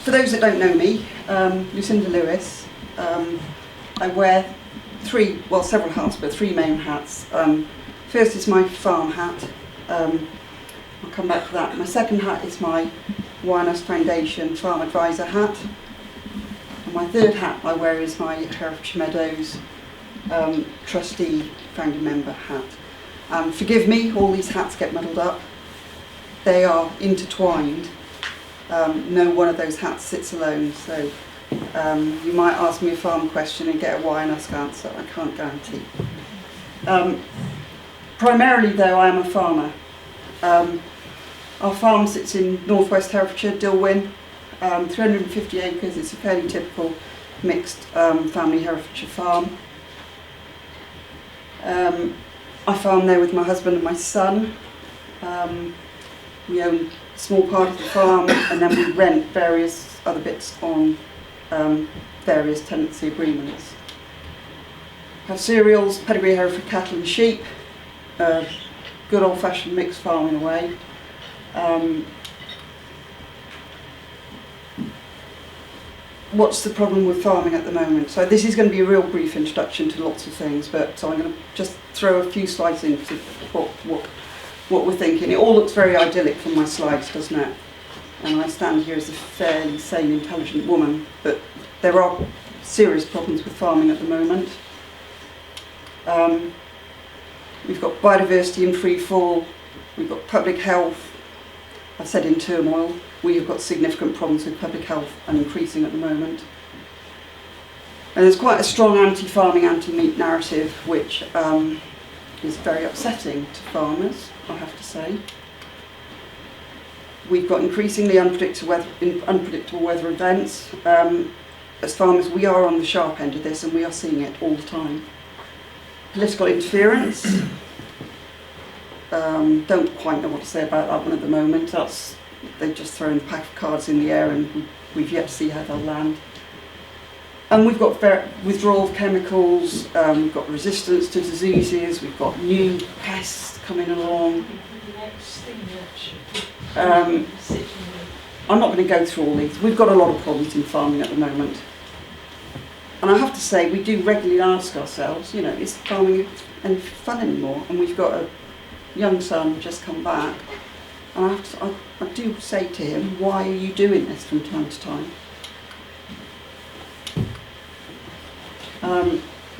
For those that don't know me, Lucinda Lewis, I wear several hats, but three main hats. First is my farm hat. I'll come back to that. My second hat is my Wireless Foundation Farm Advisor hat. And my third hat I wear is my Herefordshire Meadows Trustee Founding Member hat. Forgive me, all these hats get muddled up. They are intertwined. No one of those hats sits alone, so you might ask me a farm question and get a Y&S answer. I can't guarantee. Primarily, though, I am a farmer. Our farm sits in northwest Herefordshire, Dilwyn, 350 acres. It's a fairly typical mixed family Herefordshire farm. I farm there with my husband and my son. We own a small part of the farm, and then we rent various other bits on various tenancy agreements. Have cereals, pedigree Hereford cattle and sheep, good old-fashioned mixed farm in a way. What's the problem with farming at the moment? So this is going to be a real brief introduction to lots of things, but so I'm going to just throw a few slides in to what we're thinking. It all looks very idyllic from my slides, doesn't it? And I stand here as a fairly sane, intelligent woman, but there are serious problems with farming at the moment. We've got biodiversity in free fall, we've got public health, I said in turmoil. We have got significant problems with public health and increasing at the moment. And there's quite a strong anti-farming, anti-meat narrative, which is very upsetting to farmers, I have to say. We've got increasingly unpredictable weather events. As farmers, we are on the sharp end of this, and we are seeing it all the time. Political interference. Don't quite know what to say about that one at the moment. They've just thrown a pack of cards in the air, and we've yet to see how they'll land. And we've got withdrawal of chemicals, we've got resistance to diseases, we've got new pests coming along. I'm not going to go through all these. We've got a lot of problems in farming at the moment. And I have to say, we do regularly ask ourselves, is farming any fun anymore? And we've got a young son just come back, and I do say to him, why are you doing this from time to time?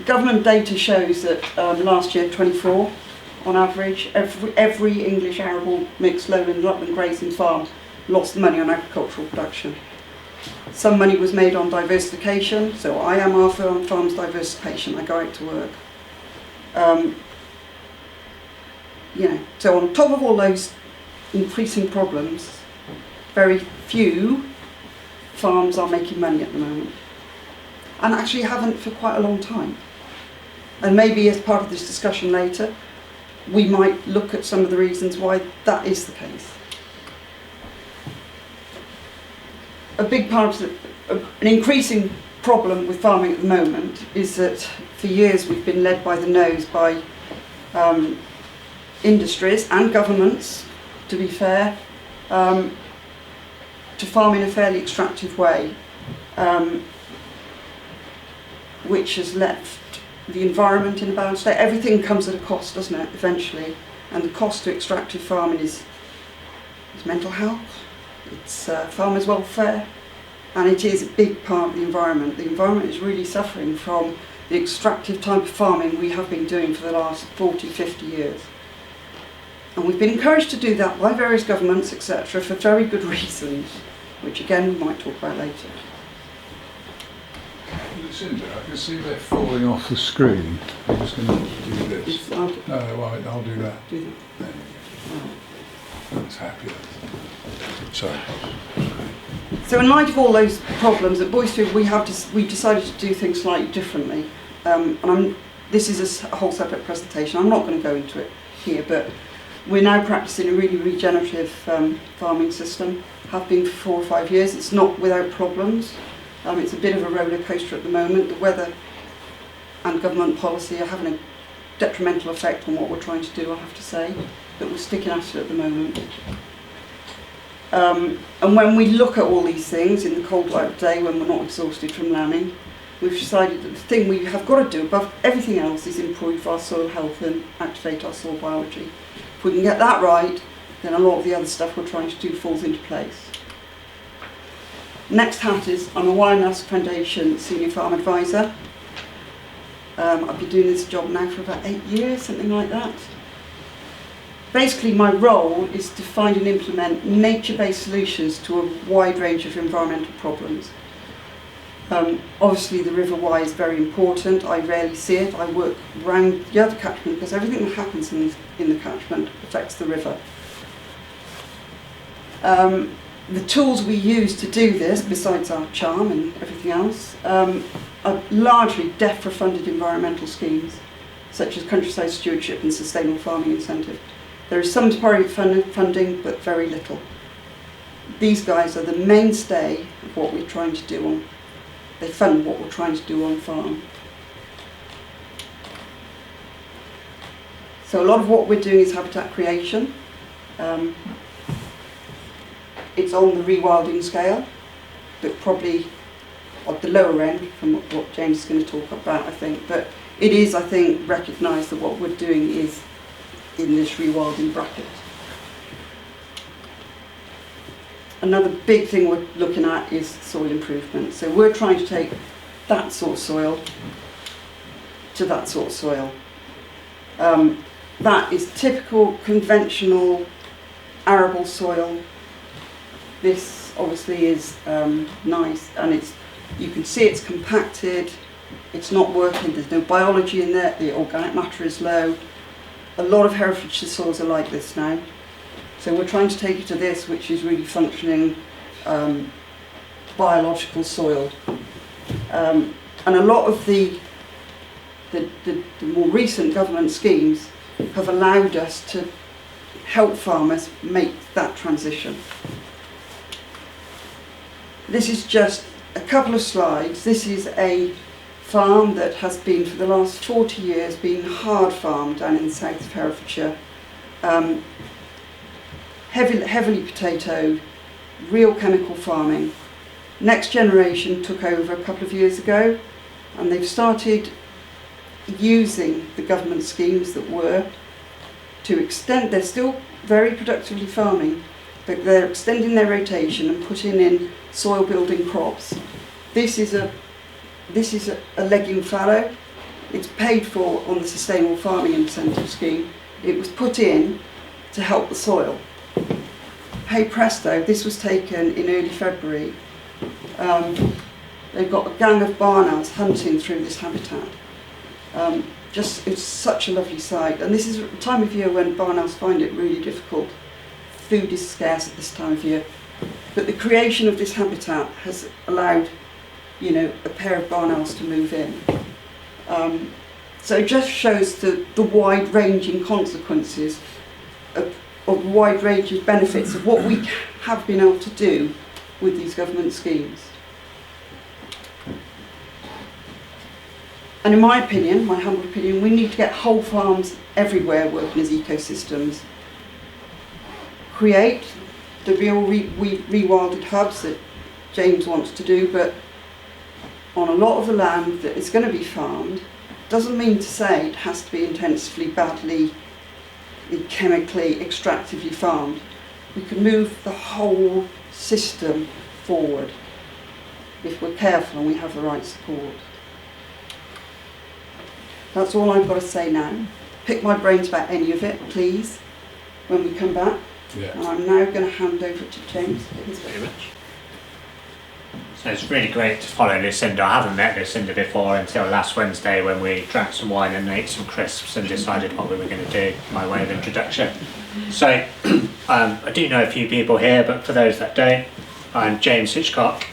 Government data shows that last year, 24, on average, every English arable mixed lowland upland grazing farm lost money on agricultural production. Some money was made on diversification, so I am our farm's diversification. I go out to work. So on top of all those increasing problems, very few farms are making money at the moment, and actually haven't for quite a long time. And maybe as part of this discussion later, we might look at some of the reasons why that is the case. A big part of an increasing problem with farming at the moment is that for years we've been led by the nose by industries and governments, to be fair, to farm in a fairly extractive way, which has left the environment in a balanced state. Everything comes at a cost, doesn't it, eventually? And the cost to extractive farming is mental health, it's farmers' welfare, and it is a big part of the environment. The environment is really suffering from the extractive type of farming we have been doing for the last 40, 50 years. And we've been encouraged to do that by various governments, etc., for very good reasons, which again we might talk about later. Lucinda, I can see they're falling off the screen. I'm just going to do this. Right, I'll do that. Do that. That's happy. Sorry. So in light of all those problems at Boysfield, we decided to do things slightly differently. This is a whole separate presentation. I'm not going to go into it here, but we're now practicing a really regenerative farming system. Have been for 4 or 5 years. It's not without problems. It's a bit of a roller coaster at the moment. The weather and government policy are having a detrimental effect on what we're trying to do, I have to say, but we're sticking at it at the moment. And when we look at all these things in the cold light of day, when we're not exhausted from lambing, we've decided that the thing we have got to do above everything else is improve our soil health and activate our soil biology. If we can get that right, then a lot of the other stuff we're trying to do falls into place. Next hat is I'm a Winehouse Foundation Senior Farm Advisor. I've been doing this job now for about 8 years, something like that. Basically, my role is to find and implement nature-based solutions to a wide range of environmental problems. Obviously, the River Wye is very important. I rarely see it. I work around the other catchment because everything that happens in the catchment affects the river. The tools we use to do this, besides our charm and everything else, are largely DEFRA-funded environmental schemes, such as countryside stewardship and sustainable farming incentive. There is some private funding, but very little. These guys are the mainstay of what we're trying to do they fund what we're trying to do on farm. So a lot of what we're doing is habitat creation. It's on the rewilding scale, but probably at the lower end from what James is going to talk about, I think. But it is, I think, recognised that what we're doing is in this rewilding bracket. Another big thing we're looking at is soil improvement. So we're trying to take that sort of soil to that sort of soil. That is typical, conventional, arable soil. This obviously is nice, and you can see it's compacted, it's not working, there's no biology in there, the organic matter is low. A lot of Herefordshire soils are like this now. So we're trying to take it to this, which is really functioning biological soil. And a lot of the more recent government schemes have allowed us to help farmers make that transition. This is just a couple of slides. This is a farm that has been, for the last 40 years, been hard farmed down in the south of Herefordshire. Heavily potatoed, real chemical farming. Next Generation took over a couple of years ago, and they've started using the government schemes that were to extend. They're still very productively farming, but they're extending their rotation and putting in soil building crops. This is a legume fallow. It's paid for on the Sustainable Farming Incentive Scheme. It was put in to help the soil. Hey presto, this was taken in early February. They've got a gang of barn owls hunting through this habitat. It's such a lovely sight, and this is a time of year when barn owls find it really difficult. Food is scarce at this time of year, but the creation of this habitat has allowed, a pair of barn owls to move in. So it just shows the wide-ranging consequences of wide range of benefits of what we have been able to do with these government schemes. And in my opinion, my humble opinion, we need to get whole farms everywhere working as ecosystems. Create the real rewilded hubs that James wants to do, but on a lot of the land that is going to be farmed, doesn't mean to say it has to be intensively, badly, chemically, extractively farmed. We can move the whole system forward if we're careful and we have the right support. That's all I've got to say now. Pick my brains about any of it, please, when we come back. Yeah. And I'm now going to hand over to James. Thanks very much. So it's really great to follow Lucinda. I haven't met Lucinda before until last Wednesday when we drank some wine and ate some crisps and decided what we were going to do by way of introduction. So I do know a few people here, but for those that don't, I'm James Hitchcock,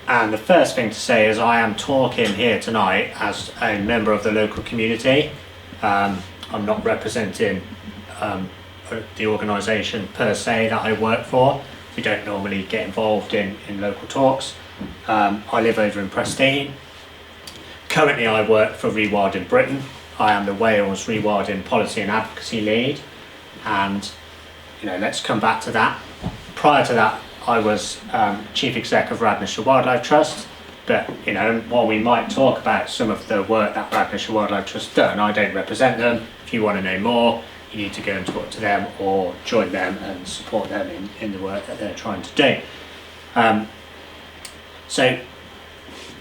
and the first thing to say is I am talking here tonight as a member of the local community. I'm not representing the organisation per se that I work for. We don't normally get involved in local talks. I live over in Presteigne. Currently I work for Rewilding Britain. I am the Wales Rewilding Policy and Advocacy Lead, and let's come back to that prior to that, I was Chief Exec of Radnor Wildlife Trust. But, you know, while we might talk about some of the work that Radnor Wildlife Trust done, I don't represent them. If you want to know more, you need to go and talk to them or join them and support them in the work that they're trying to do. So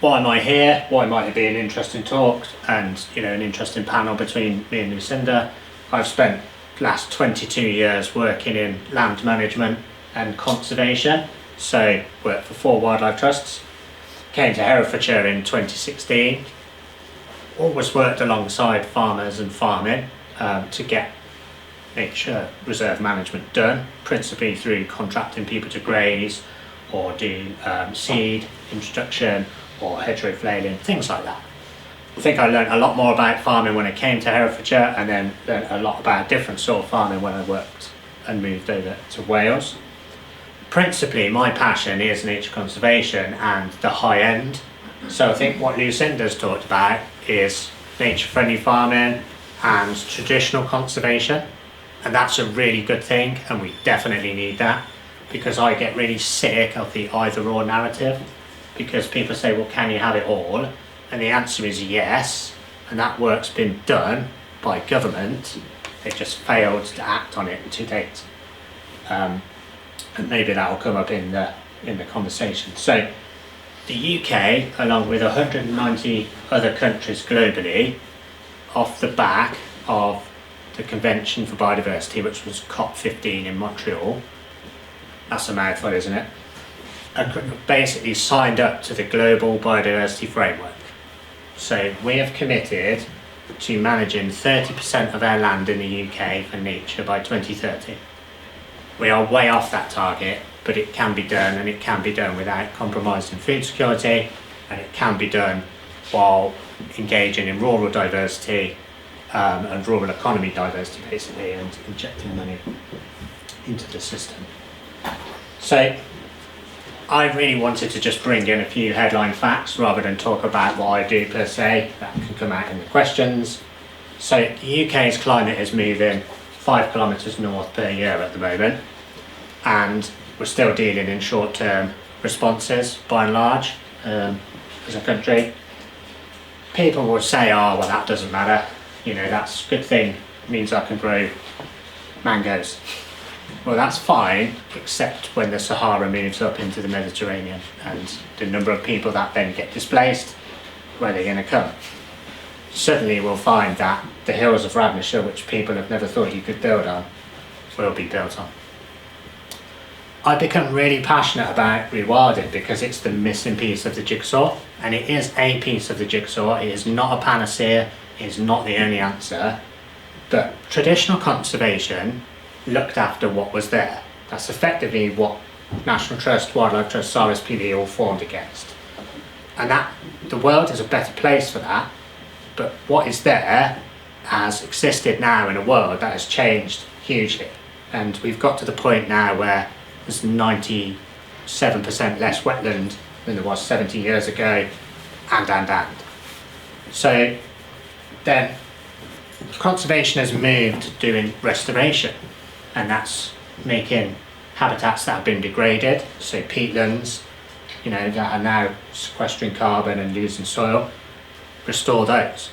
why am I here? Why might it be an interesting talk and, you know, an interesting panel between me and Lucinda? I've spent the last 22 years working in land management and conservation. So worked for 4 wildlife trusts. Came to Herefordshire in 2016. Always worked alongside farmers and farming to get nature reserve management done, principally through contracting people to graze or do seed introduction or hedgerow flailing, things like that. I think I learned a lot more about farming when I came to Herefordshire, and then learned a lot about different sort of farming when I worked and moved over to Wales. Principally, my passion is nature conservation and the high end. So I think what Lucinda's talked about is nature-friendly farming and traditional conservation. And that's a really good thing, and we definitely need that, because I get really sick of the either-or narrative, because people say, well, can you have it all? And the answer is yes, and that work's been done by government. They've just failed to act on it to date. And maybe that will come up in the conversation. So the UK, along with 190 other countries globally, off the back of the Convention for Biodiversity, which was COP15 in Montreal, that's a mouthful, isn't it? Basically signed up to the Global Biodiversity Framework. So we have committed to managing 30% of our land in the UK for nature by 2030. We are way off that target, but it can be done, and it can be done without compromising food security, and it can be done while engaging in rural diversity and rural economy diversity, basically, and injecting money into the system. So I really wanted to just bring in a few headline facts rather than talk about what I do per se. That can come out in the questions. So the UK's climate is moving 5 kilometres north per year at the moment, and we're still dealing in short-term responses by and large as a country. People will say, oh, well, that doesn't matter, you know, that's a good thing, it means I can grow mangoes. Well, that's fine, except when the Sahara moves up into the Mediterranean, and the number of people that then get displaced, where they're going to come. Suddenly we'll find that the hills of Radnor, which people have never thought you could build on, will be built on. I become really passionate about rewilding because it's the missing piece of the jigsaw, and it is a piece of the jigsaw. It is not a panacea, it is not the only answer, but traditional conservation looked after what was there. That's effectively what National Trust, Wildlife Trust, RSPB all formed against. And that the world is a better place for that. But what is there has existed now in a world that has changed hugely. And we've got to the point now where there's 97% less wetland than there was 70 years ago, and. So then conservation has moved to doing restoration, and that's making habitats that have been degraded, so peatlands, you know, that are now sequestering carbon and losing soil, restore those.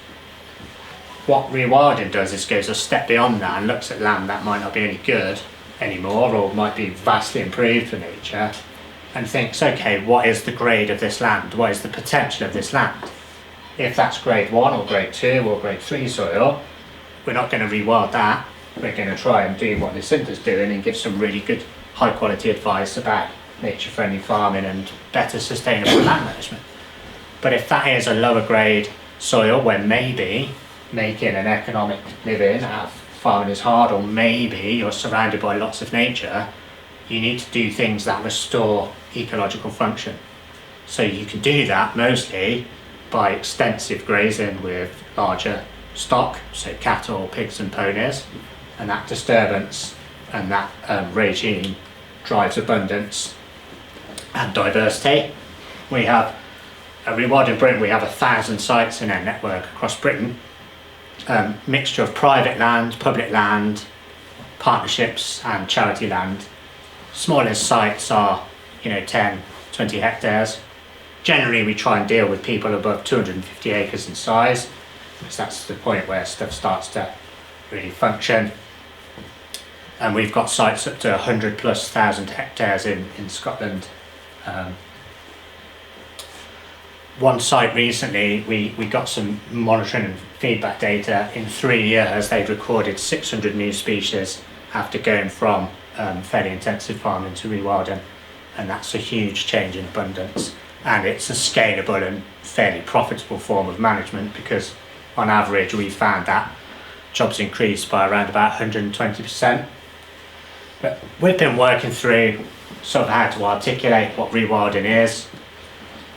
What rewilding does is goes a step beyond that and looks at land that might not be any good anymore or might be vastly improved for nature, and thinks, okay, what is the grade of this land? What is the potential of this land? If that's grade 1 or grade 2 or grade 3 soil, we're not going to rewild that. We're going to try and do what Lucinda's doing and give some really good high quality advice about nature friendly farming and better sustainable land management. But if that is a lower grade soil where maybe making an economic living out of farming is hard, or maybe you're surrounded by lots of nature, you need to do things that restore ecological function. So you can do that mostly by extensive grazing with larger stock, so cattle, pigs and ponies, and that disturbance and that regime drives abundance and diversity. We have a reward in Britain, we have 1,000 sites in our network across Britain, mixture of private land, public land, partnerships and charity land. Smallest sites are, 10, 20 hectares. Generally, we try and deal with people above 250 acres in size, because that's the point where stuff starts to really function. And we've got sites up to 100,000+ hectares in Scotland. One site recently, we got some monitoring and feedback data. In 3 years, they'd recorded 600 new species after going from fairly intensive farming to rewilding, and that's a huge change in abundance. And it's a scalable and fairly profitable form of management, because on average we found that jobs increased by around about 120%. But we've been working through sort of how to articulate what rewilding is,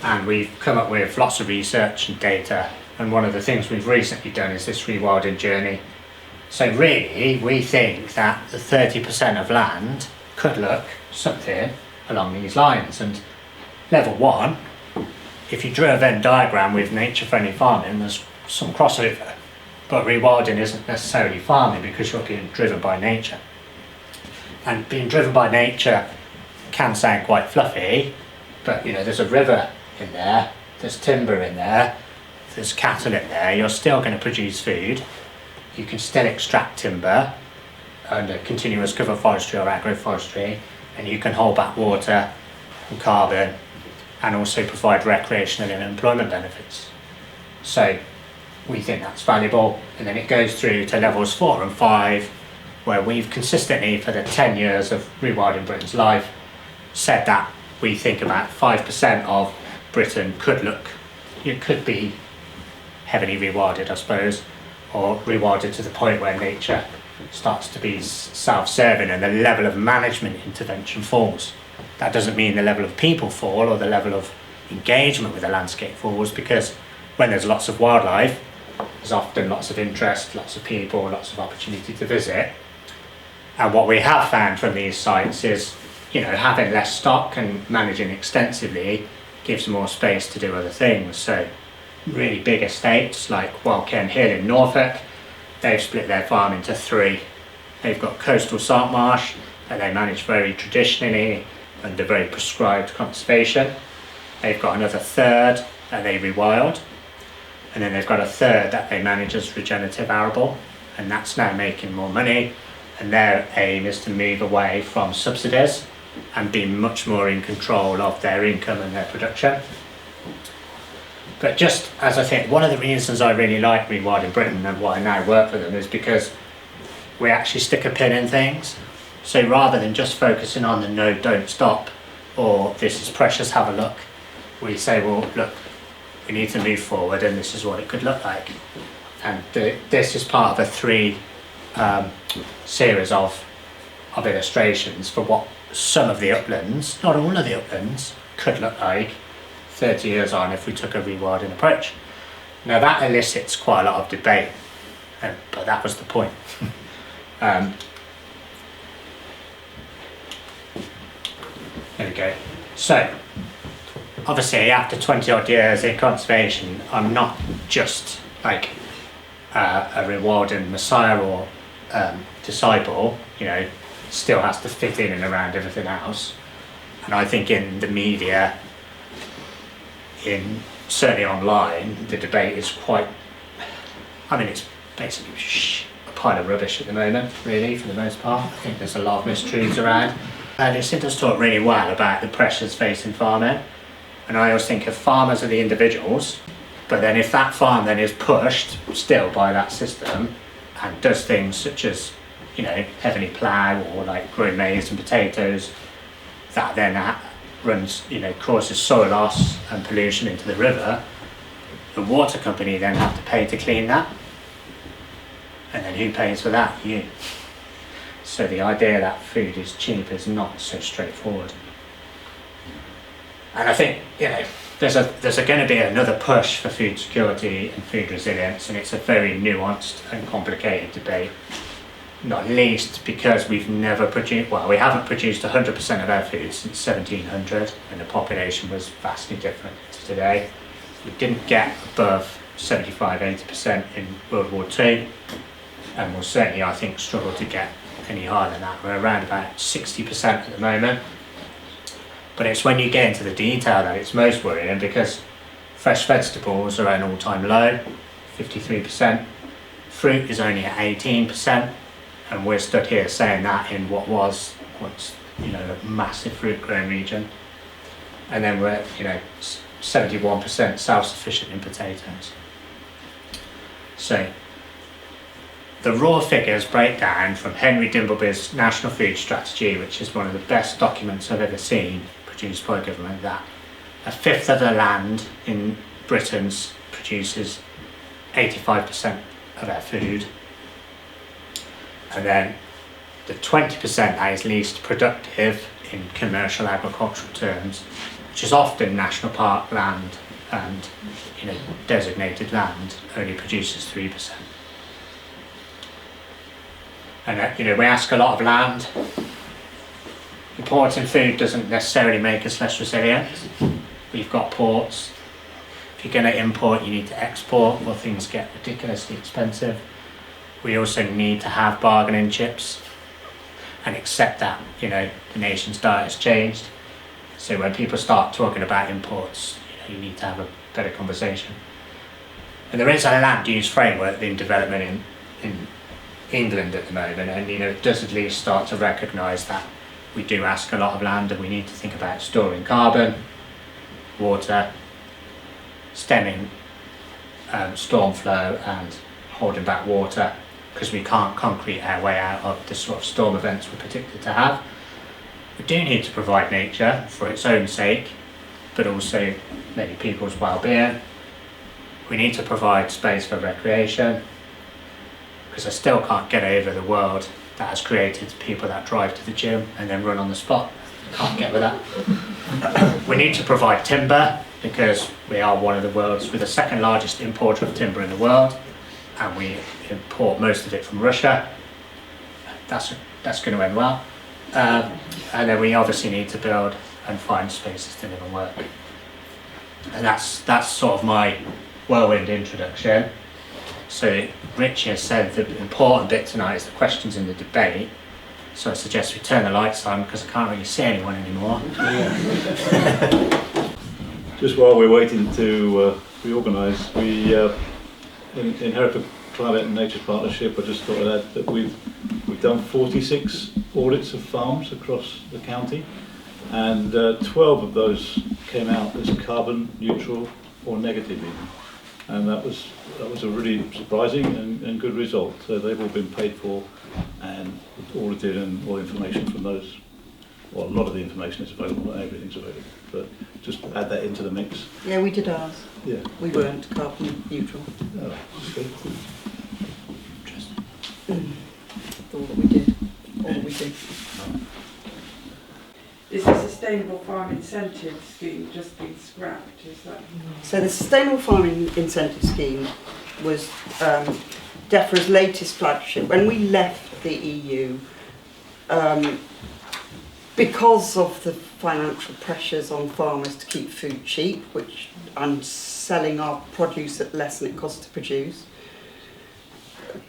and we've come up with lots of research and data, and one of the things we've recently done is this rewilding journey. So really we think that the 30% of land could look something along these lines. And level 1, if you drew a Venn diagram with nature-friendly farming, there's some crossover, but rewilding isn't necessarily farming because you're being driven by nature. And being driven by nature can sound quite fluffy, but there's a river in there, there's timber in there, there's cattle in there, you're still going to produce food. You can still extract timber under continuous cover forestry or agroforestry, and you can hold back water and carbon, and also provide recreational and employment benefits. So we think that's valuable. And then it goes through to levels 4 and 5, where we've consistently, for the 10 years of Rewilding Britain's life, said that we think about 5% of Britain could be heavily rewilded, I suppose, or rewilded to the point where nature starts to be self-serving and the level of management intervention falls. That doesn't mean the level of people fall or the level of engagement with the landscape falls, because when there's lots of wildlife, there's often lots of interest, lots of people, lots of opportunity to visit. And what we have found from these sites is, having less stock and managing extensively gives more space to do other things. So really big estates like Wildcairn Hill in Norfolk, they've split their farm into 3. They've got coastal salt marsh that they manage very traditionally under very prescribed conservation. They've got another third that they rewild, and then they've got a third that they manage as regenerative arable, and that's now making more money, and their aim is to move away from subsidies and be much more in control of their income and their production. But just as I think one of the reasons I really like Rewilding Britain and why I now work for them is because we actually stick a pin in things. So rather than just focusing on the no, don't stop, or this is precious, have a look, we say, well, look, we need to move forward and this is what it could look like. And this is part of a 3 series of illustrations for what some of the uplands, not all of the uplands, could look like 30 years on if we took a rewilding approach. Now that elicits quite a lot of debate, but that was the point. There we go. So, obviously after 20 odd years in conservation, I'm not just like a rewilding messiah or disciple, still has to fit in and around everything else. And I think in the media, certainly online, the debate is quite, it's basically a pile of rubbish at the moment, really, for the most part. I think there's a lot of mistruths around. Lucinda's talked really well about the pressures facing farming, and I always think of farmers are the individuals, but then if that farm then is pushed still by that system and does things such as, heavily plough or like growing maize and potatoes, that then causes soil loss and pollution into the river, the water company then have to pay to clean that. And then who pays for that? You. So the idea that food is cheap is not so straightforward. And I think, there's going to be another push for food security and food resilience, and it's a very nuanced and complicated debate. Not least because we haven't produced 100% of our food since 1700, and the population was vastly different to today. We didn't get above 75-80% in World War II, and we'll certainly, I think, struggle to get any higher than that. We're around about 60% at the moment. But it's when you get into the detail that it's most worrying, because fresh vegetables are at an all-time low, 53%. Fruit is only at 18%, and we're stood here saying that in what's a massive fruit growing region. And then we're 71% self-sufficient in potatoes. So the raw figures break down from Henry Dimbleby's National Food Strategy, which is one of the best documents I've ever seen produced by government, that a fifth of the land in Britain produces 85% of our food, and then the 20% that is least productive in commercial agricultural terms, which is often national park land and designated land, only produces 3%. And we ask a lot of land. Importing food doesn't necessarily make us less resilient. We've got ports. If you're going to import, you need to export, or things get ridiculously expensive. We also need to have bargaining chips and accept that the nation's diet has changed. So when people start talking about imports, you need to have a better conversation. And there is a land use framework in development in England at the moment, and it does at least start to recognise that we do ask a lot of land, and we need to think about storing carbon, water, stemming storm flow and holding back water, because we can't concrete our way out of the sort of storm events we're predicted to have. We do need to provide nature for its own sake, but also maybe people's well-being. We need to provide space for recreation, because I still can't get over the world that has created people that drive to the gym and then run on the spot. Can't get with that. We need to provide timber, because we are one of the world's, we're the second largest importer of timber in the world, and we import most of it from Russia. That's going to end well. And then we obviously need to build and find spaces to live and work. And that's sort of my whirlwind introduction. So Rich has said the important bit tonight is the questions in the debate. So I suggest we turn the lights on, because I can't really see anyone anymore. Just while we're waiting to reorganise, we in Hereford Climate and Nature Partnership, I just thought I'd add that we've done 46 audits of farms across the county, and 12 of those came out as carbon neutral or negative even. And that was a really surprising and good result. So they've all been paid for and audited, and all information from those, well, a lot of the information is available, not everything's available, but just add that into the mix. Yeah, we did ours. Yeah. We weren't carbon neutral. Oh, that's good. Interesting. All that we did. All that we did. Is the Sustainable Farm Incentive Scheme just been scrapped? Is that? So the Sustainable Farming Incentive Scheme was DEFRA's latest flagship. When we left the EU, because of the financial pressures on farmers to keep food cheap, and selling our produce at less than it costs to produce,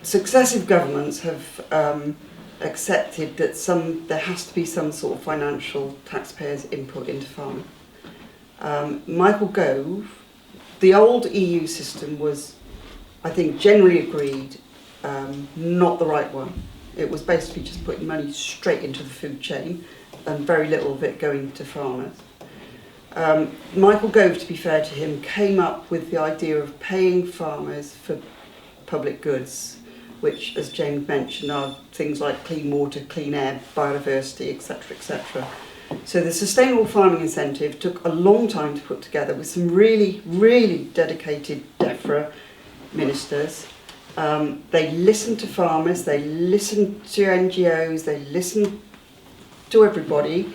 successive governments have accepted that there has to be some sort of financial taxpayers' input into farming. Michael Gove, the old EU system was, I think, generally agreed, not the right one. It was basically just putting money straight into the food chain and very little of it going to farmers. Michael Gove, to be fair to him, came up with the idea of paying farmers for public goods, which, as James mentioned, are things like clean water, clean air, biodiversity, etc., etc. So the Sustainable Farming Incentive took a long time to put together with some really, really dedicated DEFRA ministers. They listened to farmers, they listened to NGOs, they listened to everybody,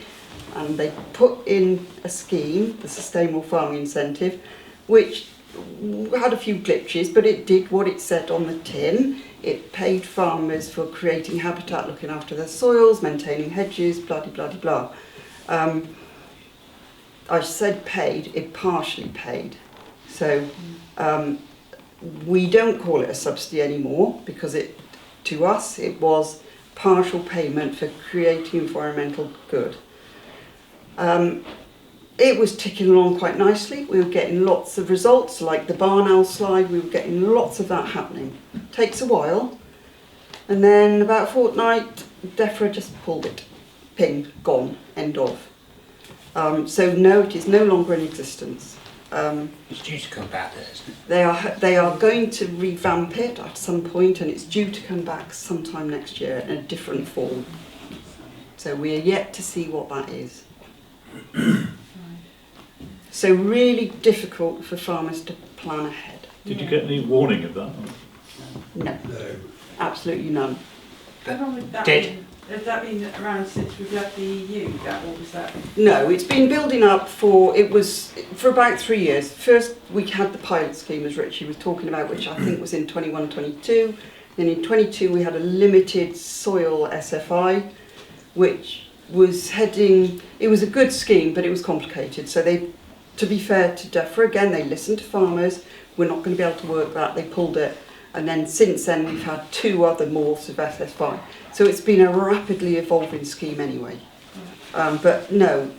and they put in a scheme, the Sustainable Farming Incentive, which had a few glitches, but it did what it said on the tin. It paid farmers for creating habitat, looking after their soils, maintaining hedges, blah, blah, blah, blah. I said paid, it partially paid. So we don't call it a subsidy anymore, because to us it was partial payment for creating environmental good. It was ticking along quite nicely. We were getting lots of results, like the barn owl slide. We were getting lots of that happening. Takes a while, and then about a fortnight, DEFRA just pulled it. Ping, gone, end of. So no, it is no longer in existence. It's due to come back there, isn't it? They are going to revamp it at some point, and it's due to come back sometime next year in a different form. So we are yet to see what that is. So really difficult for farmers to plan ahead. Did you get any warning of that? No, absolutely none. How long would that Did- been? Has that been around since we've left the EU? Or was that? No, it's been building up for about 3 years. First we had the pilot scheme, as Richie was talking about, which I think was in 21-22. Then in 22 we had a limited soil SFI, which was heading, it was a good scheme, but it was complicated. So they, to be fair to DEFRA, again, they listened to farmers. We're not going to be able to work that. They pulled it. And then since then we've had 2 other morphs of SFI. So it's been a rapidly evolving scheme anyway. But no,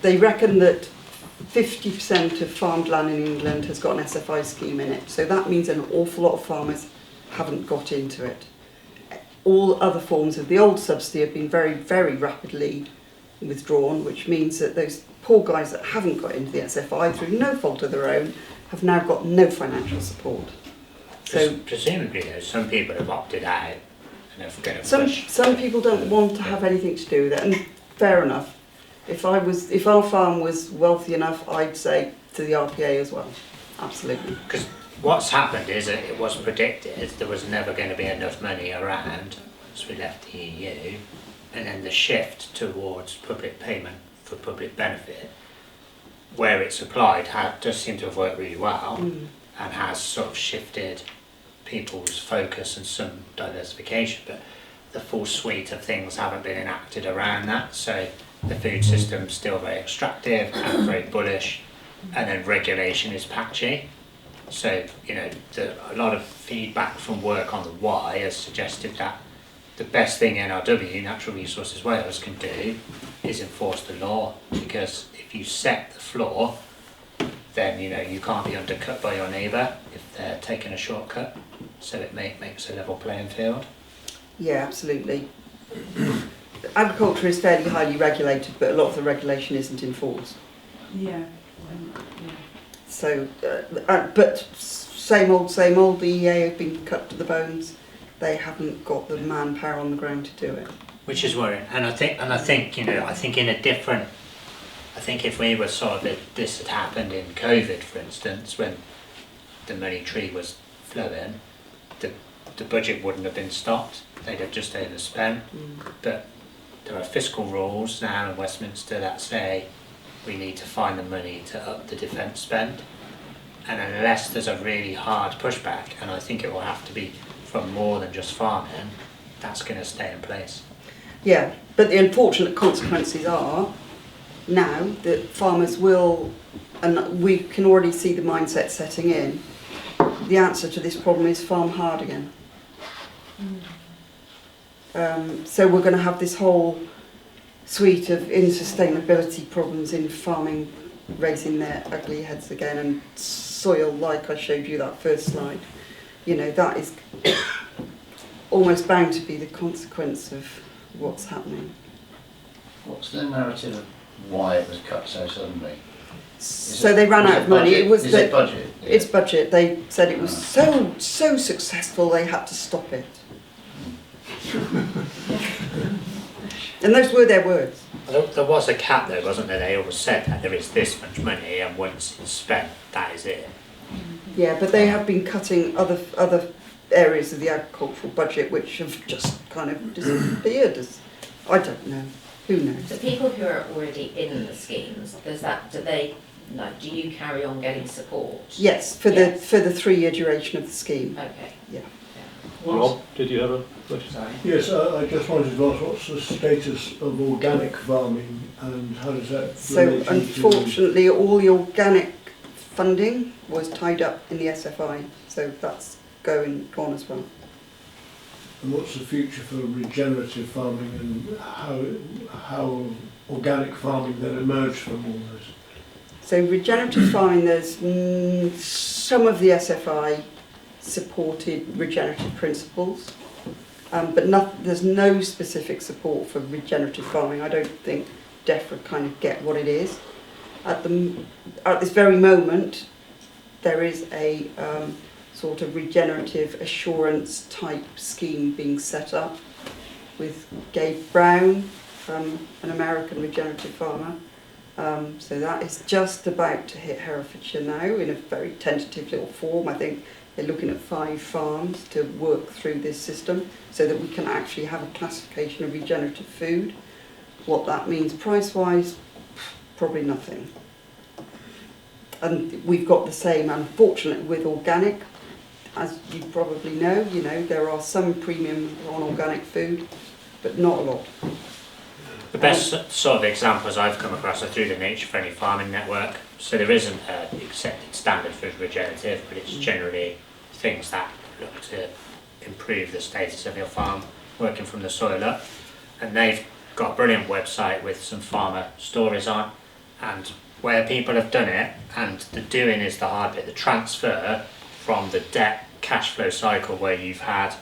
they reckon that 50% of farmed land in England has got an SFI scheme in it. So that means an awful lot of farmers haven't got into it. All other forms of the old subsidy have been very, very rapidly withdrawn, which means that those poor guys that haven't got into the SFI through no fault of their own have now got no financial support. So presumably, though, some people have opted out and have got a some people don't want to have anything to do with it, and fair enough. If our farm was wealthy enough, I'd say to the RPA as well. Absolutely. Because what's happened is that it was predicted there was never going to be enough money around as we left the EU, and then the shift towards public payment for public benefit, where it's applied, does seem to have worked really well, and has sort of shifted people's focus and some diversification, but the full suite of things haven't been enacted around that. So the food system's still very extractive and very bullish, and then regulation is patchy. So, you know, a lot of feedback from work on the why has suggested that the best thing NRW, Natural Resources Wales, can do is enforce the law, because if you set the floor, then, you know, you can't be undercut by your neighbour if they're taking a shortcut. So it makes a level playing field. Yeah, absolutely. Agriculture is fairly highly regulated, but a lot of the regulation isn't enforced. Yeah. So, but same old, the EA have been cut to the bones. They haven't got the manpower on the ground to do it. Which is worrying. And I think, you know, I think if we were sort of, this had happened in COVID, for instance, when the money tree was flowing, the budget wouldn't have been stopped. They'd have just overspent. But there are fiscal rules now in Westminster that say we need to find the money to up the defence spend. And unless there's a really hard pushback, and I think it will have to be from more than just farming, that's going to stay in place. Yeah, but the unfortunate consequences are now that farmers will, and we can already see the mindset setting in, the answer to this problem is farm hard again. So we're going to have this whole suite of insustainability problems in farming raising their ugly heads again, and soil, like I showed you that first slide, you know, that is almost bound to be the consequence of what's happening. What's the narrative of why it was cut so suddenly? So they ran out of money. It was it budget? Yeah. It's budget. They said it was so successful they had to stop it. And those were their words. There was a cap though, wasn't there? They always said that there is this much money, and once it's spent, that is it. Yeah, but they have been cutting other areas of the agricultural budget which have just kind of disappeared. I don't know. Who knows? The people who are already in the schemes, do you carry on getting support? Yes, for the 3-year duration of the scheme. Okay. Yeah. Rob, did you have a question? Sorry. Yes, I just wanted to ask what's the status of organic farming and how does that So relate to- unfortunately all the organic funding was tied up in the SFI, so that's gone as well. And what's the future for regenerative farming, and how organic farming then emerged from all this? So regenerative farming, there's some of the SFI supported regenerative principles, but there's no specific support for regenerative farming. I don't think DEFRA kind of get what it is. At this very moment, there is a sort of regenerative assurance type scheme being set up with Gabe Brown, an American regenerative farmer. So that is just about to hit Herefordshire now in a very tentative little form. I think they're looking at 5 farms to work through this system so that we can actually have a classification of regenerative food. What that means price-wise, probably nothing. And we've got the same, unfortunately, with organic. As you probably know, there are some premiums on organic food, but not a lot. The best sort of examples I've come across are through the Nature Friendly Farming Network. So there isn't an accepted standard for regenerative, but it's generally things that look to improve the status of your farm, working from the soil up. And they've got a brilliant website with some farmer stories on, and where people have done it, and the doing is the hard bit, the transfer from the debt cash flow cycle where you've had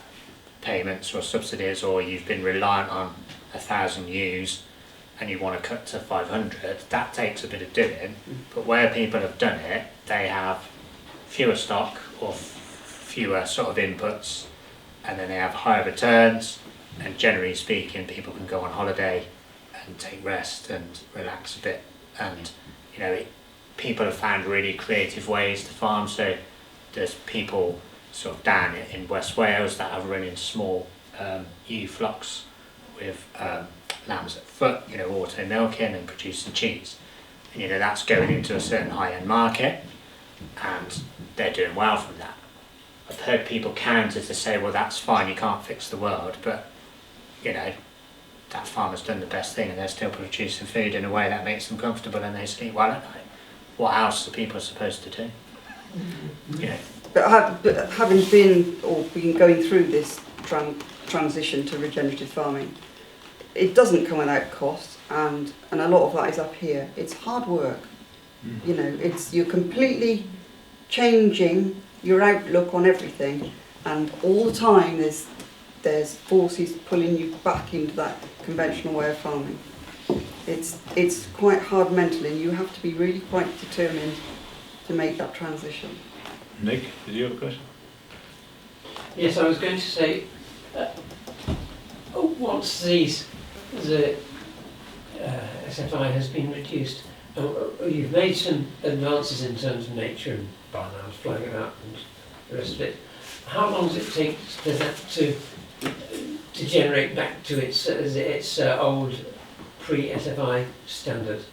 payments or subsidies, or you've been reliant on 1,000 ewes and you want to cut to 500, that takes a bit of doing. But where people have done it, they have fewer stock or fewer sort of inputs, and then they have higher returns, and generally speaking people can go on holiday and take rest and relax a bit. And people have found really creative ways to farm. So there's people sort of down in West Wales that are running small ewe flocks with lambs at foot, auto milking and producing cheese. And that's going into a certain high-end market, and they're doing well from that. I've heard people counter to say, well, that's fine, you can't fix the world, but that farmer's done the best thing and they're still producing food in a way that makes them comfortable and they sleep well at night. What else are people supposed to do? But having been going through this transition to regenerative farming, it doesn't come without cost, and a lot of that is up here. It's hard work. You're completely changing your outlook on everything, and all the time there's forces pulling you back into that conventional way of farming. It's quite hard mentally, and you have to be really quite determined to make that transition. Nick, did you have a question? Yes, I was going to say, once the SFI has been reduced, you've made some advances in terms of nature and barn hours flying about and the rest of it. How long does it take for that to generate back to its old pre-SFI standard?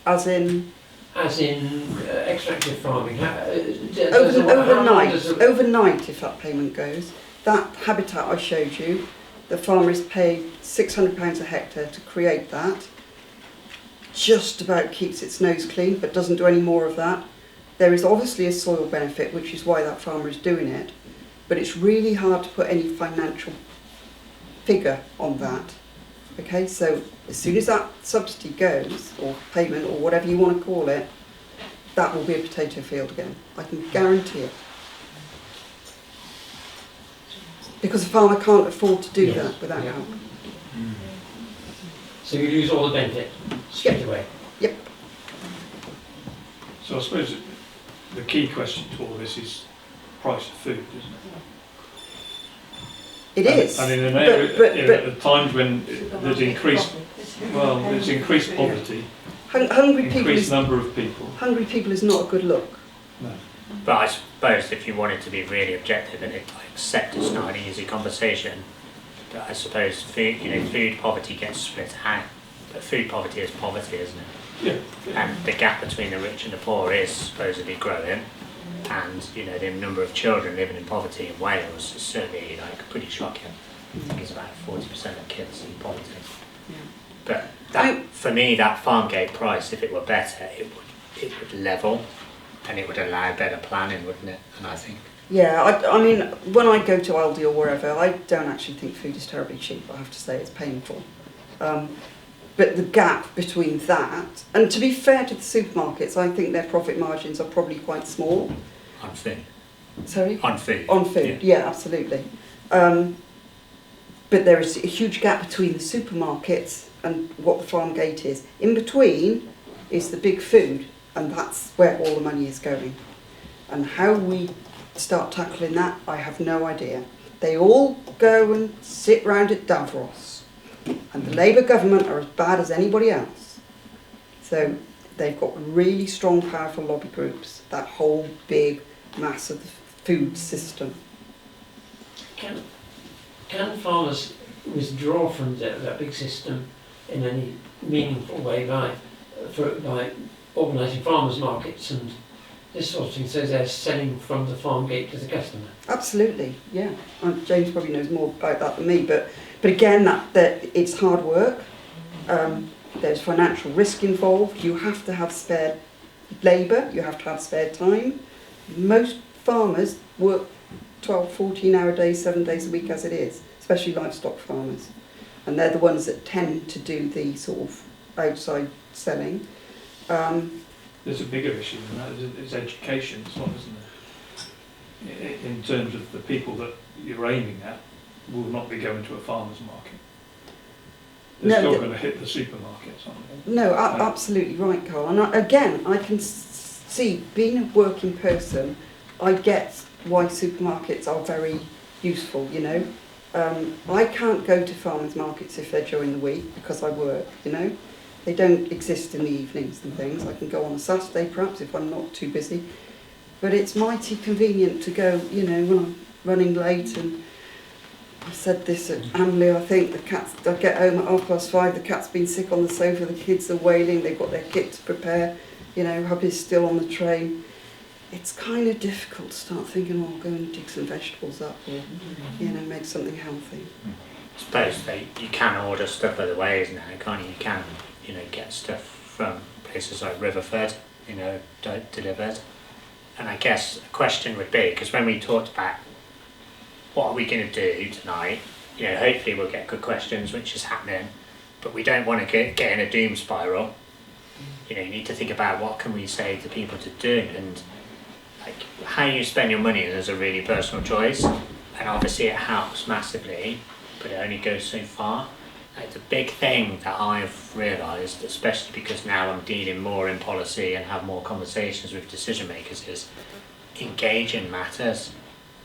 As in extractive farming. Overnight, if that payment goes, that habitat I showed you, the farmer is paid £600 a hectare to create that. Just about keeps its nose clean, but doesn't do any more of that. There is obviously a soil benefit, which is why that farmer is doing it, but it's really hard to put any financial figure on that. Okay, so as soon as that subsidy goes, or payment, or whatever you want to call it, that will be a potato field again. I can guarantee it. Because the farmer can't afford to do that without help. So you lose all the benefit straight away? Yep. So I suppose the key question to all this is price of food, isn't it? It is. And in an area, at times when there's increased poverty, increased number of people. Hungry people is not a good look. No. But I suppose if you wanted to be really objective, and I accept it's not an easy conversation, but I suppose food poverty gets split out. But food poverty is poverty, isn't it? Yeah. And the gap between the rich and the poor is supposedly growing. And the number of children living in poverty in Wales is certainly pretty shocking. I think it's about 40% of kids in poverty. Yeah. But for me, that farm gate price, if it were better, it would level, and it would allow better planning, wouldn't it? And I think Yeah, I mean, when I go to Aldi or wherever, I don't actually think food is terribly cheap. I have to say, it's painful. But the gap between that, and to be fair to the supermarkets, I think their profit margins are probably quite small. On food. Sorry? On food. On food, yeah, absolutely. But there is a huge gap between the supermarkets and what the farm gate is. In between is the big food, and that's where all the money is going. And how we start tackling that, I have no idea. They all go and sit round at Davros, and the Labour government are as bad as anybody else. So they've got really strong, powerful lobby groups, that whole big mass of the food system. Can farmers withdraw from that big system in any meaningful way by organising farmers' markets and this sort of thing, so they're selling from the farm gate to the customer? Absolutely, yeah. James probably knows more about that than me, but again, that it's hard work. There's financial risk involved. You have to have spare labour, you have to have spare time. Most farmers work 12, 14-hour days, 7 days a week as it is, especially livestock farmers. And they're the ones that tend to do the sort of outside selling. There's a bigger issue than that. It's education as well, isn't it? In terms of the people that you're aiming at will not be going to a farmer's market. They're still going to hit the supermarkets, aren't they? No, absolutely right, Carl. And I can see, being a working person, I get why supermarkets are very useful, you know. I can't go to farmers' markets if they're during the week because I work, you know. They don't exist in the evenings and things. I can go on a Saturday perhaps if I'm not too busy. But it's mighty convenient to go, you know, when I'm running late. And I said this at Almeley, I think, I get home at 5:30, the cat's been sick on the sofa, the kids are wailing, they've got their kit to prepare, you know, hubby's still on the train. It's kind of difficult to start thinking, oh, I'll go and dig some vegetables up or, you know, make something healthy. I suppose you can order stuff other ways now, can't you? You can, you know, get stuff from places like Riverford, you know, delivered. And I guess the question would be, because when we talked about what are we going to do tonight, you know, hopefully we'll get good questions, which is happening, but we don't want to get in a doom spiral. You know, you need to think about what can we say to people to do, and like how you spend your money is a really personal choice, and obviously it helps massively, but it only goes so far. Like the big thing that I've realised, especially because now I'm dealing more in policy and have more conversations with decision makers, is engaging matters.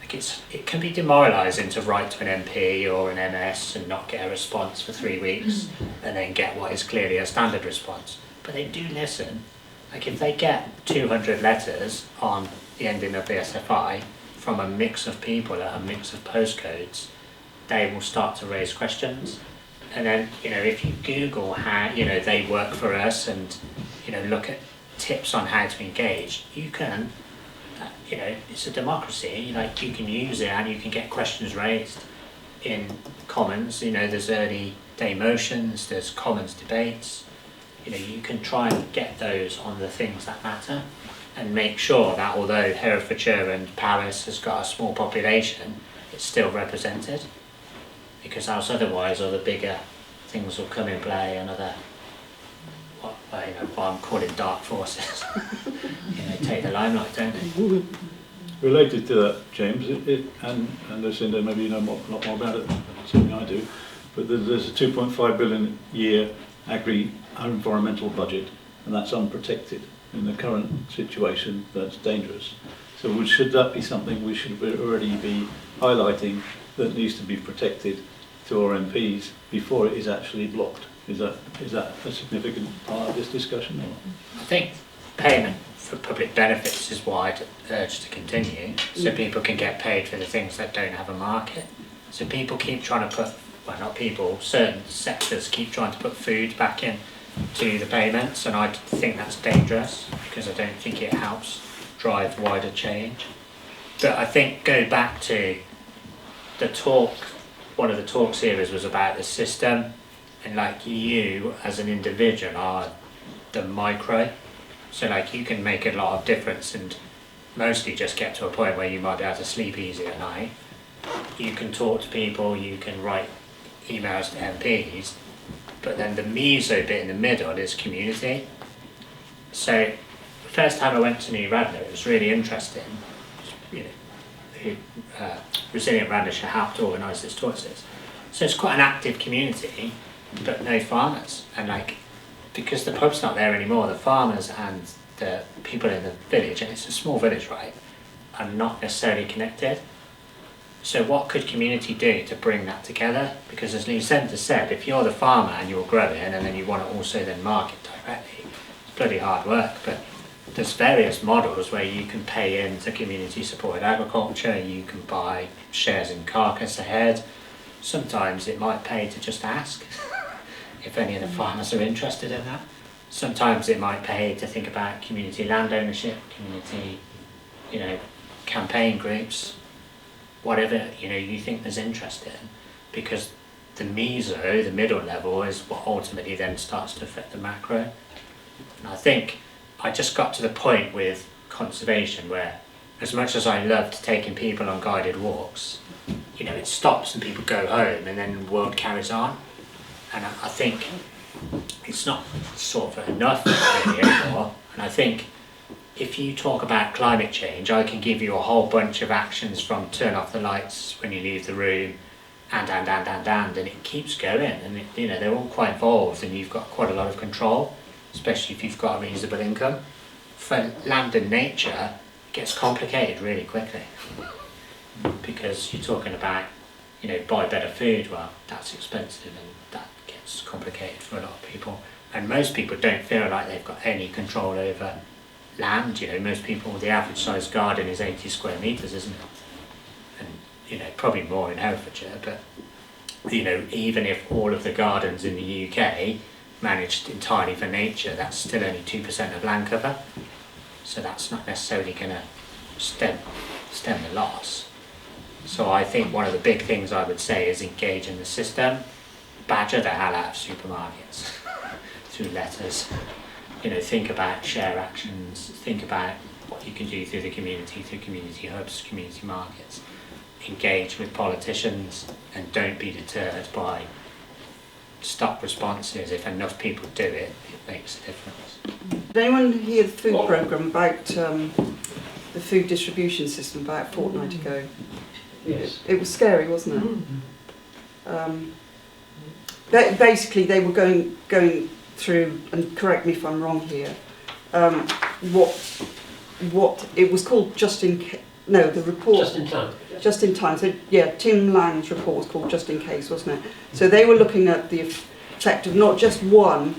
Like it can be demoralising to write to an MP or an MS and not get a response for 3 weeks and then get what is clearly a standard response. But they do listen. Like if they get 200 letters on the ending of the SFI from a mix of people at a mix of postcodes, they will start to raise questions. And then, you know, if you Google how, you know, they work for us and, you know, look at tips on how to engage, you can, you know, it's a democracy, like you can use it and you can get questions raised in Commons. You know, there's early day motions, there's Commons debates. You know, you can try and get those on the things that matter and make sure that although Herefordshire and Paris has got a small population, it's still represented. Because else otherwise all the bigger things will come in play and other, what I'm calling dark forces, you know, take the limelight, don't they? Related to that, James, and Lucinda, maybe you know a lot more about it than certainly I do, but there's a 2.5 billion a year environmental budget, and that's unprotected. In the current situation, that's dangerous. So should that be something we should already be highlighting that needs to be protected to our MPs before it is actually blocked? Is that a significant part of this discussion? Or? I think payment for public benefits is what I'd urge to continue, so people can get paid for the things that don't have a market. So people keep trying to put, well not people, certain sectors keep trying to put food back in to the payments, and I think that's dangerous because I don't think it helps drive wider change. But I think go back to the talk, one of the talk series was about the system, and like you as an individual are the micro, so like you can make a lot of difference, and mostly just get to a point where you might be able to sleep easy at night. You can talk to people, you can write emails to MPs, but then the meso bit in the middle is community. So the first time I went to New Radnor, it was really interesting. You know, Resilient Radnorshire helped organise this tours. So it's quite an active community, but no farmers. And like, because the pub's not there anymore, the farmers and the people in the village, and it's a small village, right, are not necessarily connected. So what could community do to bring that together? Because as Lucinda said, if you're the farmer and you're growing and then you want to also then market directly, it's bloody hard work. But there's various models where you can pay into community supported agriculture, you can buy shares in carcass ahead. Sometimes it might pay to just ask if any of the farmers are interested in that. Sometimes it might pay to think about community land ownership, community, you know, campaign groups, whatever, you know, you think there's interest in, because the meso, the middle level, is what ultimately then starts to affect the macro. And I think I just got to the point with conservation where, as much as I loved taking people on guided walks, you know, it stops and people go home and then the world carries on. And I think it's not sort of enough really anymore. And I think if you talk about climate change, I can give you a whole bunch of actions from turn off the lights when you leave the room, and it keeps going. And it, you know, they're all quite involved, and you've got quite a lot of control, especially if you've got a reasonable income. For land and nature, it gets complicated really quickly, because you're talking about, you know, buy better food. Well, that's expensive, and that gets complicated for a lot of people. And most people don't feel like they've got any control over land. You know, most people, the average size garden is 80 square metres, isn't it? And, you know, probably more in Herefordshire, but, you know, even if all of the gardens in the UK managed entirely for nature, that's still only 2% of land cover. So that's not necessarily going to stem the loss. So I think one of the big things I would say is engage in the system, badger the hell out of supermarkets through letters. You know, think about share actions, think about what you can do through the community, through community hubs, community markets. Engage with politicians and don't be deterred by stop responses. If enough people do it, it makes a difference. Did anyone hear the food programme about the food distribution system about a fortnight ago? Yes. It was scary, wasn't it? Basically, they were going through, and correct me if I'm wrong here, what it was called the report. Just in time. Just in time. So yeah, Tim Lang's report was called Just in Case, wasn't it? So they were looking at the effect of not just one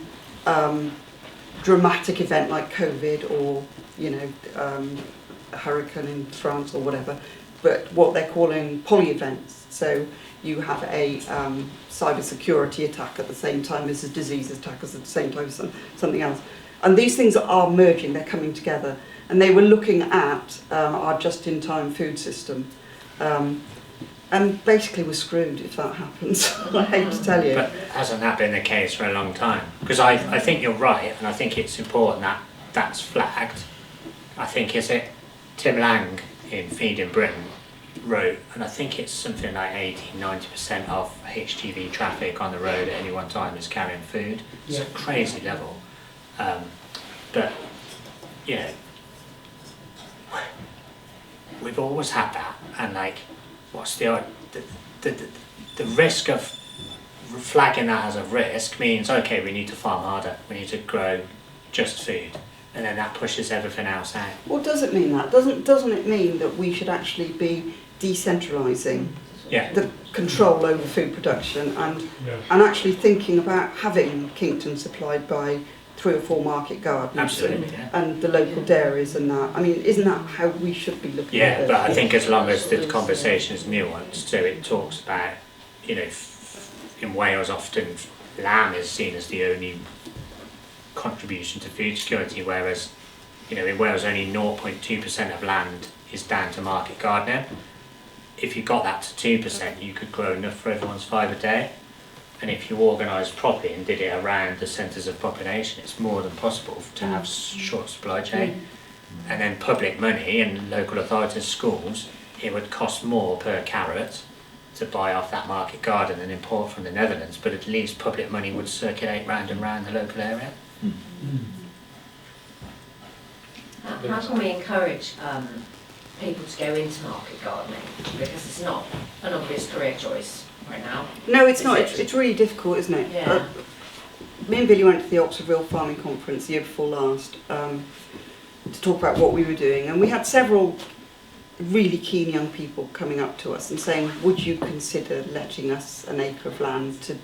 dramatic event like COVID or, you know, a hurricane in France or whatever, but what they're calling poly events. So you have a cyber security attack at the same time as a disease attack, at the same time as something else. And these things are merging, they're coming together. And they were looking at our just-in-time food system. And basically we're screwed if that happens. I hate to tell you. But hasn't that been the case for a long time? Because I think you're right, and I think it's important that that's flagged. I think, is it Tim Lang in Feeding Britain wrote, and I think it's something like 80-90% of HGV traffic on the road at any one time is carrying food. It's a crazy level. But, you know, we've always had that, and like, what's the risk of flagging that as a risk means, okay, we need to farm harder, we need to grow just food, and then that pushes everything else out. Well, does it mean that? Doesn't it mean that we should actually be decentralising the control over food production and actually thinking about having Kington supplied by 3 or 4 market gardens? Absolutely, and the local dairies and that? I mean, isn't that how we should be looking at it? Yeah, but I think as long as the conversation is nuanced, so it talks about, you know, in Wales often lamb is seen as the only contribution to food security, whereas, you know, in Wales only 0.2% of land is down to market gardening. If you got that to 2%, you could grow enough for everyone's 5 a day. And if you organised properly and did it around the centres of population, it's more than possible to have short supply chain. and then public money and local authorities, schools, it would cost more per carrot to buy off that market garden and import from the Netherlands, but at least public money would circulate round and round the local area. How can we encourage people to go into market gardening? Because it's not an obvious career choice right now. No, it's not. It's really difficult, isn't it? Yeah. Me and Billy went to the Oxford Real Farming Conference the year before last to talk about what we were doing, and we had several really keen young people coming up to us and saying, would you consider letting us an acre of land to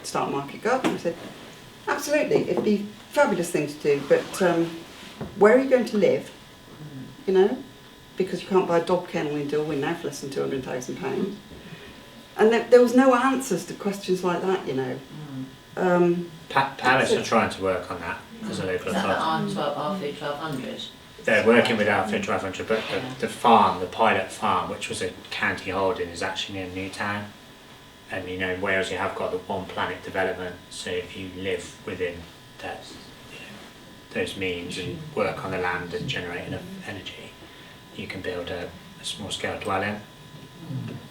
start market gardening? We said, absolutely, it'd be a fabulous thing to do, but where are you going to live? You know, because you can't buy a dog kennel in Dilwyn now for less than £200,000. And there was no answers to questions like that, you know. Palace are trying to work on that as a local Is that authority. the R4 1200? They're working with Outfit 1200, but the farm, the pilot farm, which was a county holding, is actually near Newtown. And you know, in Wales you have got the one planet development, so if you live within that, you know, those means and work on the land and generate enough energy, you can build a small scale dwelling.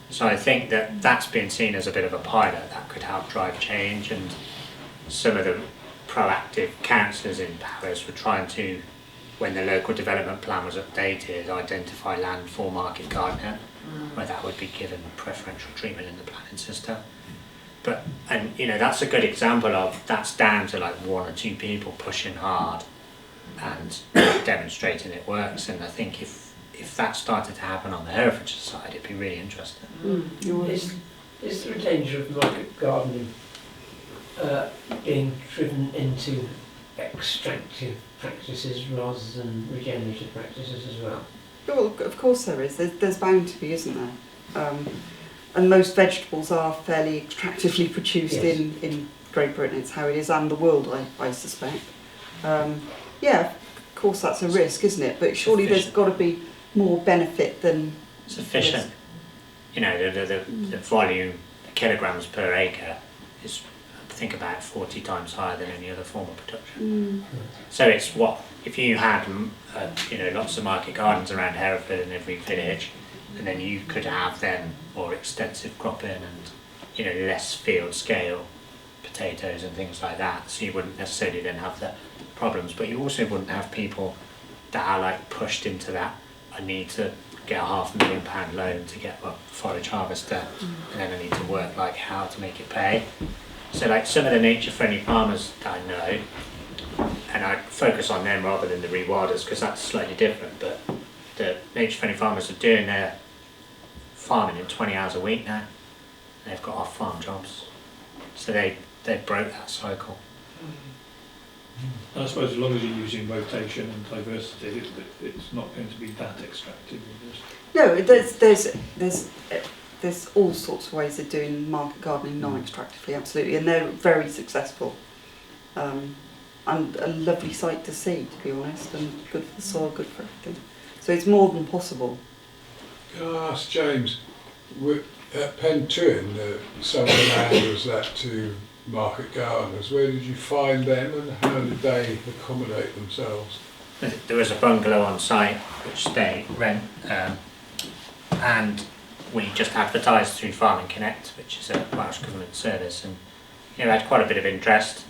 So I think that that's been seen as a bit of a pilot that could help drive change, and some of the proactive councillors in Paris were trying to, when the local development plan was updated, identify land for market gardening, where that would be given preferential treatment in the planning system. But, and you know, that's a good example of, that's down to like one or two people pushing hard and demonstrating it works. And I think if that started to happen on the Herefordshire side, it'd be really interesting. Is there a danger of market gardening being driven into extractive practices rather than regenerative practices as well? Well, of course there is. There's bound to be, isn't there? And most vegetables are fairly extractively produced in Great Britain. It's how it is, and the world, I suspect. Yeah, of course that's a risk, isn't it? But surely there's got to be more benefit than... It's efficient. Risk. You know, the volume, the kilograms per acre is, I think, about 40 times higher than any other form of production. So it's what, if you had you know, lots of market gardens around Hereford in every village, and then you could have then more extensive cropping and, you know, less field scale potatoes and things like that, so you wouldn't necessarily then have the problems, but you also wouldn't have people that are like pushed into that, I need to get a £500,000 loan to get a forage harvester, and then I need to work like how to make it pay. So like some of the nature friendly farmers that I know, and I focus on them rather than the rewilders because that's slightly different, but the nature friendly farmers are doing their farming in 20 hours a week now. They've got off farm jobs, so they broke that cycle. And I suppose as long as you're using rotation and diversity, it's not going to be that extractive. No, there's all sorts of ways of doing market gardening non-extractively, absolutely, and they're very successful. And a lovely sight to see, to be honest, and good for the soil, good for everything. So it's more than possible. Can I ask James, at Pentwyn, some of the land was let to market gardeners. Where did you find them and how did they accommodate themselves? There was a bungalow on site which they rent, and we just advertised through Farming Connect, which is a Welsh Government service, and you know, had quite a bit of interest,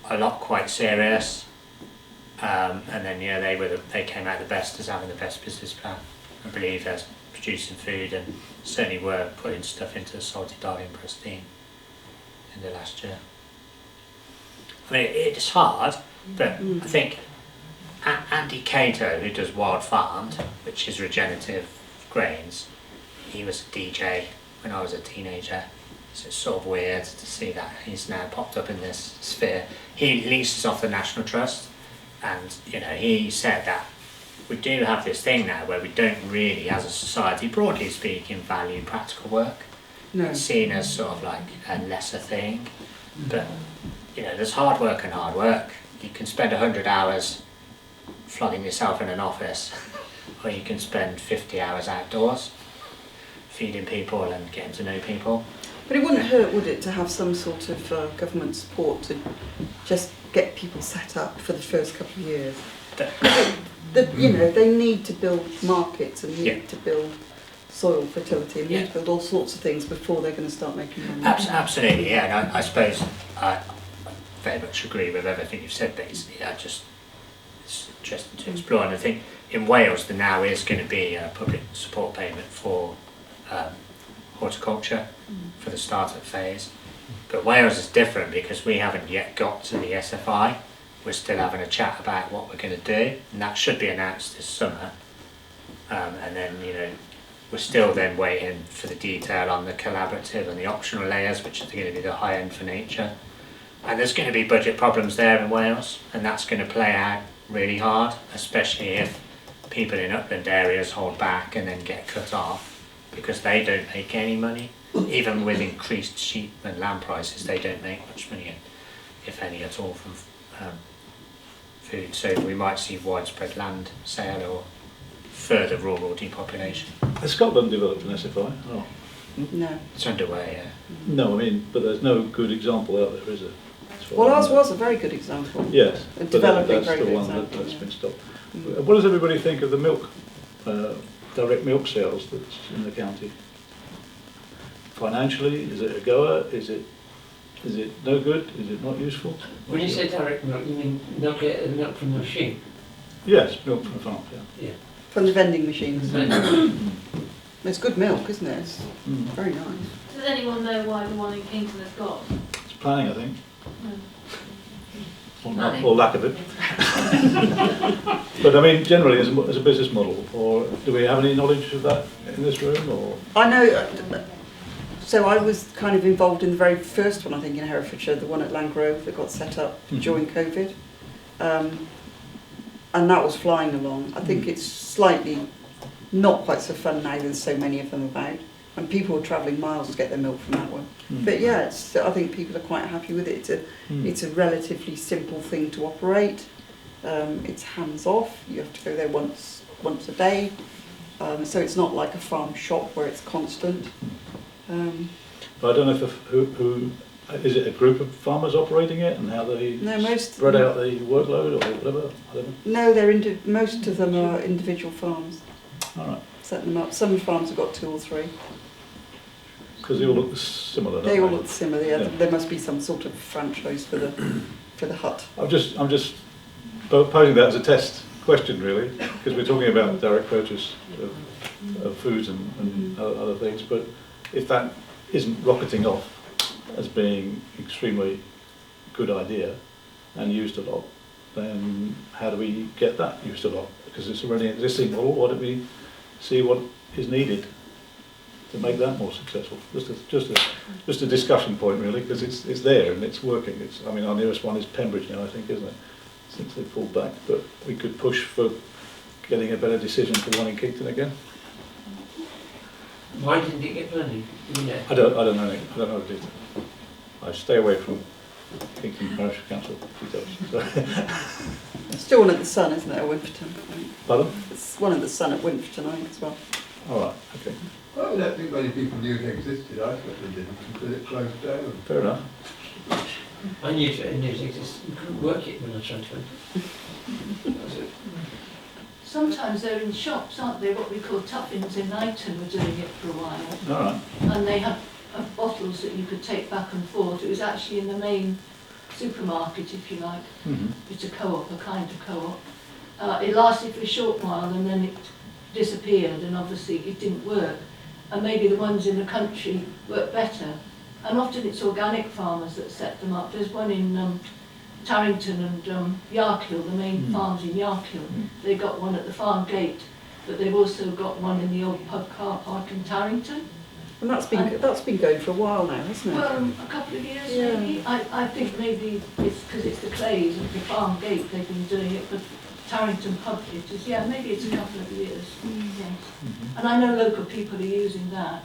a lot quite serious, and then yeah, they came out the best as having the best business plan, I believe, as producing food, and certainly were putting stuff into the salted Knighton Presteigne in the last year. I mean, it's hard, but I think Andy Cato, who does Wild Farmed, which is regenerative grains, he was a DJ when I was a teenager, so it's sort of weird to see that he's now popped up in this sphere. He leases off the National Trust, and you know, he said that we do have this thing now where we don't really, as a society, broadly speaking, value practical work. No. It's seen as sort of like a lesser thing, but you know, there's hard work and hard work. You can spend 100 hours flogging yourself in an office, or you can spend 50 hours outdoors feeding people and getting to know people. But it wouldn't hurt, would it, to have some sort of government support to just get people set up for the first couple of years? they need to build markets and need Yeah. to build soil fertility and need Yeah. to build all sorts of things before they're going to start making money. Absolutely, yeah. And I suppose I very much agree with everything you've said, basically. It's interesting to explore. And I think in Wales there now is going to be a public support payment for horticulture for the startup phase. But Wales is different because we haven't yet got to the SFI. We're still having a chat about what we're going to do, and that should be announced this summer. And then, we're still then waiting for the detail on the collaborative and the optional layers, which are going to be the high end for nature. And there's going to be budget problems there in Wales, and that's going to play out really hard, especially if people in upland areas hold back and then get cut off because they don't make any money. Even with increased sheep and lamb prices, they don't make much money, if any at all, from food. So we might see widespread land sale or further rural depopulation. Has Scotland developed an SFI? Oh. No. It's underway, yeah. No, I mean, but there's no good example out there, is there? Well, ours was a very good example. Yes, A but developing that's very the good one example, that's yeah. been stopped. What does everybody think of the milk, direct milk sales that's in the county? Financially, is it a goer? Is it no good? Is it not useful? When you say direct milk, you mean milk from the machine? Yes, milk from the farm, yeah. From the vending machines. It's good milk, isn't it? It's very nice. Does anyone know why the one in Kington has got? It's planning, I think. Planning. Or lack of it. But I mean, generally, as a business model, or do we have any knowledge of that in this room? Or I know, so I was kind of involved in the very first one, I think, in Herefordshire, the one at Landgrove that got set up during COVID. And that was flying along. I think it's slightly not quite so fun now, there's so many of them about. And people are travelling miles to get their milk from that one. But yeah, I think people are quite happy with it. It's a relatively simple thing to operate. It's hands off. You have to go there once a day. So it's not like a farm shop where it's constant. but I don't know if who is it a group of farmers operating it and how they spread out the workload or whatever. I don't know. No, most of them are individual farms. All right. Setting them up. Some farms have got 2 or 3. Because they all look similar. They all look similar. Yeah. There must be some sort of franchise for the hut. I'm just posing that as a test question, really, because we're talking about direct purchase of foods and other things. But if that isn't rocketing off as being extremely good idea and used a lot, then how do we get that used a lot? Because it's already an existing model. Why don't we see what is needed to make that more successful? Just a discussion point, really, because it's there and it's working. I mean, our nearest one is Pembridge now, I think, isn't it? Since they pulled back, but we could push for getting a better decision for one in Kington again. Why didn't it get planning? I don't know. I don't know what it is. I stay away from Kington Parish Council details. There's still one at the Sun, isn't there, at Winferton? Pardon? There's one at the Sun at Winferton, I think, as well. All right. Okay. Well, I don't think many people knew it existed. I thought they didn't until it closed down. Fair enough. I knew it existed. You couldn't work it when I tried to. Sometimes they're in shops, aren't they? What we call tuffins in Knighton were doing it for a while. All right. And they had bottles that you could take back and forth. It was actually in the main supermarket, if you like. It's a co-op, a kind of co-op. It lasted for a short while and then it disappeared, and obviously it didn't work. And maybe the ones in the country work better. And often it's organic farmers that set them up. There's one in Tarrington and Yarkhill, the main farms in Yarkhill. They got one at the farm gate, but they've also got one in the old pub car park in Tarrington. And that's been going for a while now, hasn't it? Well, a couple of years maybe. I think maybe it's because it's the Clays at the farm gate they've been doing it, but Tarrington pub it is, maybe it's a couple of years. Yes. And I know local people are using that.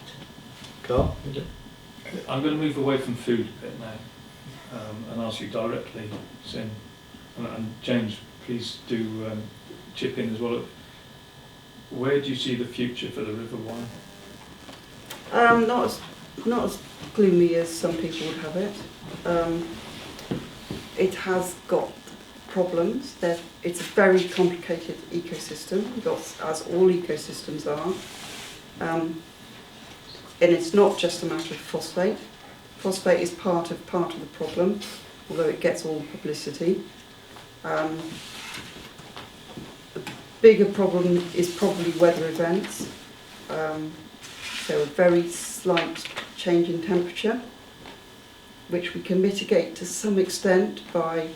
Carl? I'm going to move away from food a bit now and ask you directly, Sin. And James, please do chip in as well. Where do you see the future for the River Wye? Not as gloomy as some people would have it. It has got problems. It's a very complicated ecosystem, as all ecosystems are. And it's not just a matter of phosphate. Phosphate is part of the problem, although it gets all the publicity. The bigger problem is probably weather events. So a very slight change in temperature, which we can mitigate to some extent by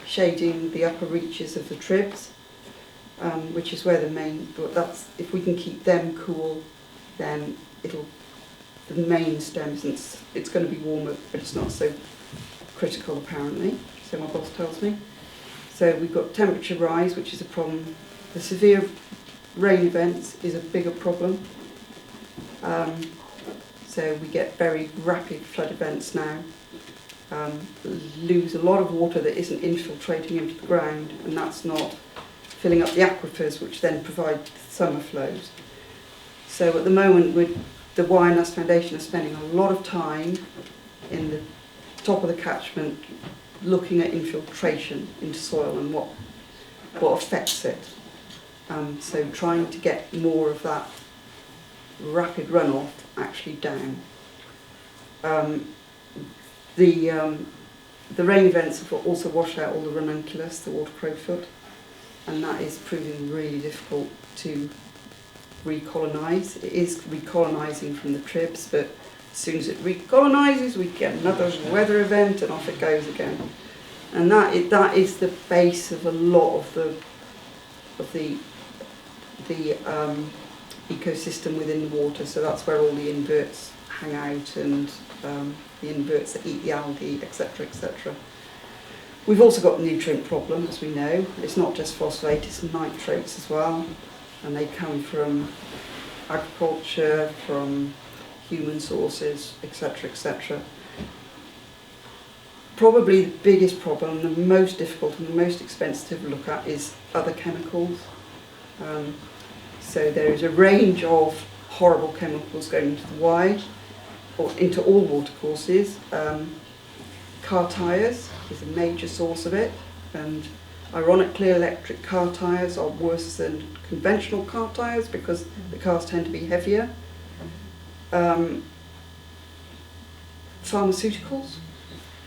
shading the upper reaches of the tribs, which is where that's, if we can keep them cool, then the main stems, it's going to be warmer, but it's not so critical apparently, so my boss tells me. So we've got temperature rise, which is a problem. The severe rain events is a bigger problem. So we get very rapid flood events now. Lose a lot of water that isn't infiltrating into the ground, and that's not filling up the aquifers, which then provide summer flows. So at the moment, the Wireless Foundation are spending a lot of time in the top of the catchment looking at infiltration into soil and what affects it. So trying to get more of that rapid runoff actually down. The rain events have also washed out all the ranunculus, the water crowfoot, and that is proving really difficult to recolonise. It is recolonising from the tribs, but as soon as it recolonises, we get another weather event, and off it goes again. And that is the base of a lot of the ecosystem within the water. So that's where all the inverts hang out, and the inverts that eat the algae, etc., etc. We've also got a nutrient problem, as we know. It's not just phosphate, it's nitrates as well, and they come from agriculture, from human sources, etc., etc. Probably the biggest problem, the most difficult and the most expensive to look at, is other chemicals. So there is a range of horrible chemicals going into the Wye, or into all watercourses. Car tyres is a major source of it, and ironically electric car tyres are worse than conventional car tyres because the cars tend to be heavier. Pharmaceuticals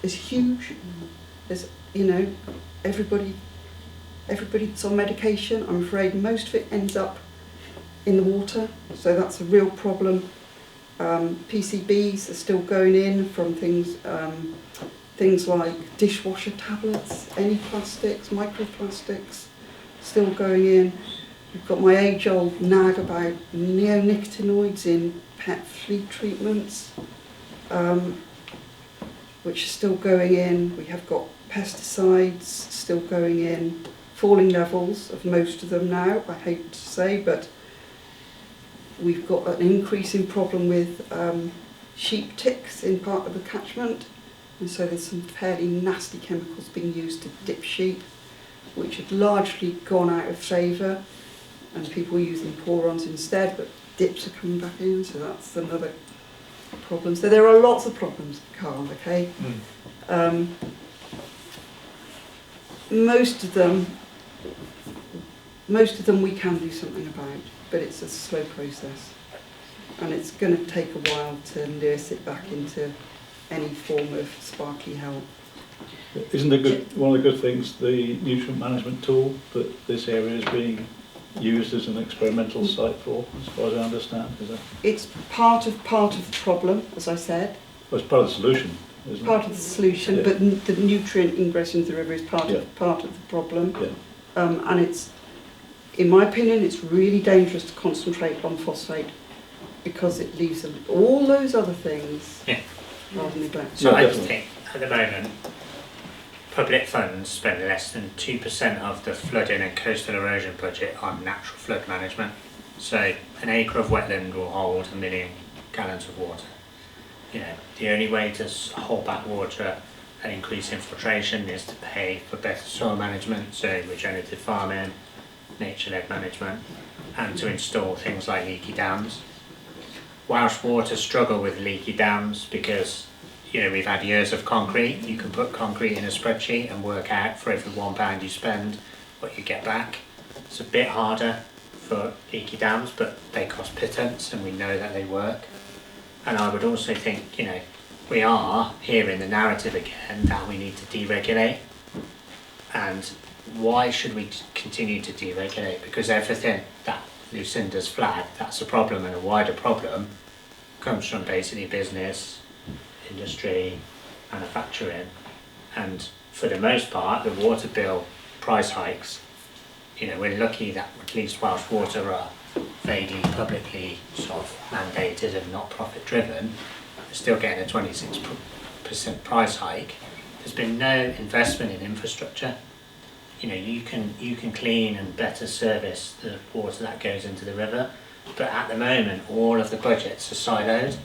is huge. There's, everybody that's on medication, I'm afraid most of it ends up in the water, so that's a real problem. PCBs are still going in from things like dishwasher tablets, any plastics, microplastics, still going in. We've got my age-old nag about neonicotinoids in pet flea treatments, which are still going in. We have got pesticides still going in, falling levels of most of them now, I hate to say, but we've got an increasing problem with sheep ticks in part of the catchment, and so there's some fairly nasty chemicals being used to dip sheep, which have largely gone out of favour, and people are using porons instead, but dips are coming back in, so that's another problem. So there are lots of problems, Carl, okay? Most of them we can do something about, but it's a slow process, and it's going to take a while to nurse it back into any form of sparkly health. Isn't one of the good things the nutrient management tool that this area is being used as an experimental site for, as far as I understand? Is that? It's part of the problem, as I said. Well, it's part of the solution, isn't it? Part of the solution, yeah. But the nutrient ingress into the river is part of the problem. Yeah. And it's, in my opinion, it's really dangerous to concentrate on phosphate because it leaves all those other things rather neglected. So I think at the moment, public funds spend less than 2% of the flooding and coastal erosion budget on natural flood management. So an acre of wetland will hold 1 million gallons of water. The only way to hold back water and increase infiltration is to pay for better soil management, so regenerative farming, nature-led management, and to install things like leaky dams. Welsh Water struggle with leaky dams because you know, we've had years of concrete. You can put concrete in a spreadsheet and work out for every £1 you spend what you get back. It's a bit harder for leaky dams, but they cost pittance and we know that they work. And I would also think, you know, we are hearing the narrative again that we need to deregulate. And why should we continue to deregulate? Because everything that Lucinda's flagged, that's a problem, and a wider problem, comes from basically business, industry, manufacturing, and for the most part the water bill price hikes, you know, we're lucky that at least Welsh Water are vaguely publicly sort of mandated and not profit driven. We're still getting a 26% price hike. There's been no investment in infrastructure. You know, you can clean and better service the water that goes into the river, but at the moment all of the budgets are siloed,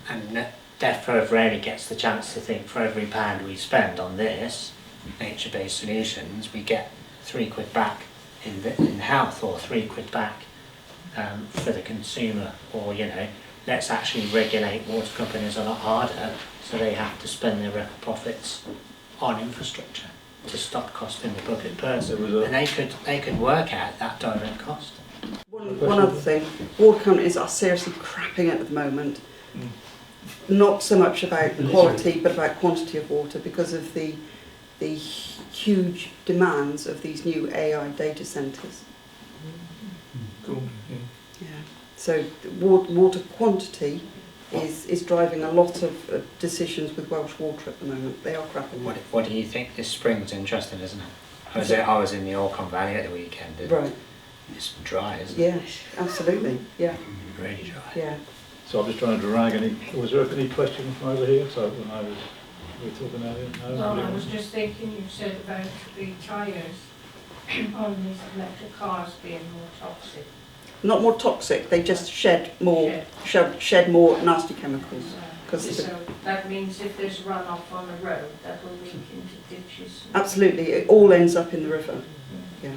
and DEFRA rarely gets the chance to think, for every £1 we spend on this nature-based solutions, we get £3 back in health, or £3 back for the consumer, or, you know, let's actually regulate water companies a lot harder so they have to spend their profits on infrastructure to stop costing the public purse, and they could work out that direct cost. One other thing, water companies are seriously crapping it at the moment. Not so much about quality, but about quantity of water, because of the huge demands of these new AI data centres. Cool. Yeah. So water quantity is driving a lot of decisions with Welsh Water at the moment. They are crapping it. What do you think? This spring's interesting, isn't it? I was in the Orcon Valley at the weekend. Right. It's dry, isn't it? Yeah, absolutely. Yeah. Really dry. Yeah. So I'm just trying to drag any. Was there any question from over here? So when we were talking earlier. No, Well, I was just thinking, you said about the tyres on these electric cars being more toxic. Not more toxic. They just shed more nasty chemicals. So that means if there's runoff on a road, that will leak into ditches. Absolutely, it all ends up in the river. Yeah.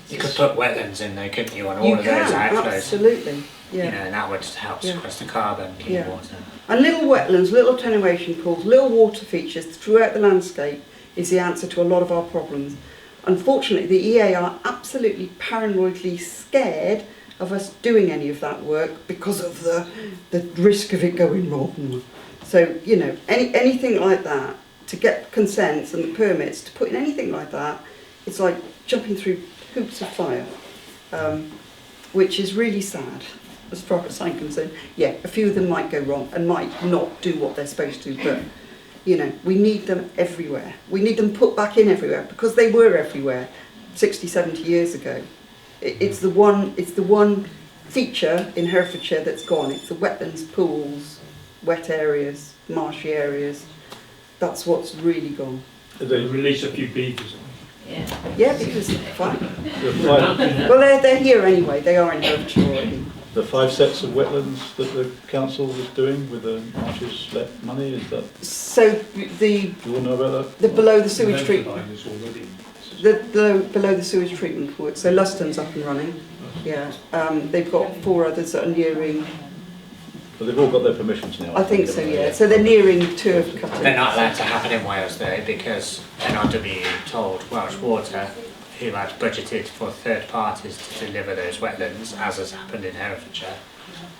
You could put wetlands in there, couldn't you, on all of those outflows? Absolutely. Yeah. You know, and that would help sequester carbon, clean water. And little wetlands, little attenuation pools, little water features throughout the landscape is the answer to a lot of our problems. Unfortunately, the EA are absolutely paranoidly scared of us doing any of that work because of the risk of it going wrong. So, you know, anything like that, to get consents and the permits to put in anything like that, it's like jumping through hoops of fire, which is really sad as far as I'm concerned. Yeah, a few of them might go wrong and might not do what they're supposed to, but you know, we need them everywhere. We need them put back in everywhere, because they were everywhere 60, 70 years ago. It's the one feature in Herefordshire that's gone. It's the wetlands, pools, wet areas, marshy areas. That's what's really gone. They release a few beavers. Yeah, because fine. Well, they're here anyway. They are in Herefordshire already. The 5 sets of wetlands that the council was doing with the marshes let money, is that? So the. Do you all know about that? The below the sewage treatment. Below the sewage treatment work. So Luston's up and running. Yeah. They've got 4 others that are nearing. But they've all got their permissions now. I think so. Yeah. So they're nearing 2 of cutting. They're not allowed to happen in Wales though, because NRW told Welsh Water, who had budgeted for third parties to deliver those wetlands, as has happened in Herefordshire,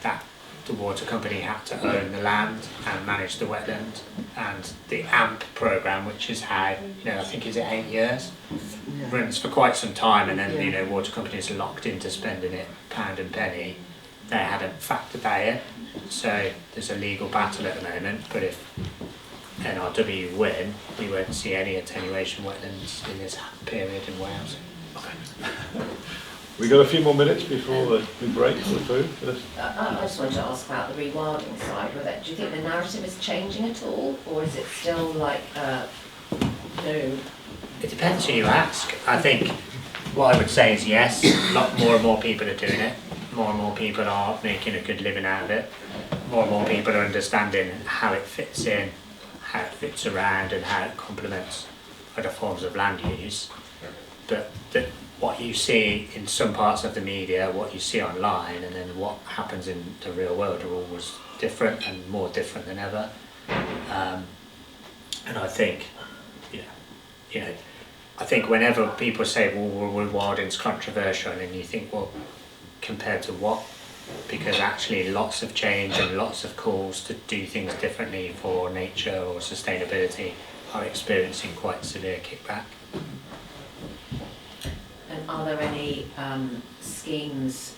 that the water company had to own the land and manage the wetland. And the AMP programme, which is how, you know, I think is it 8 years, runs for quite some time, and then you know, water companies are locked into spending it pound and penny. They hadn't factored that in, so there's a legal battle at the moment. But if NRW win, we won't see any attenuation wetlands in this period in Wales. Okay. We've got a few more minutes before we break for food. I just wanted to ask about the rewilding side. Do you think the narrative is changing at all, or is it still like no? It depends who you ask. I think what I would say is yes, a lot more and more people are doing it. More and more people are making a good living out of it. More and more people are understanding how it fits in, how it fits around, and how it complements other forms of land use. But what you see in some parts of the media, what you see online, and then what happens in the real world are always different and more different than ever. And I think, I think whenever people say, well, rewarding's controversial, and you think, well, compared to what? Because actually lots of change and lots of calls to do things differently for nature or sustainability are experiencing quite severe kickback. And are there any schemes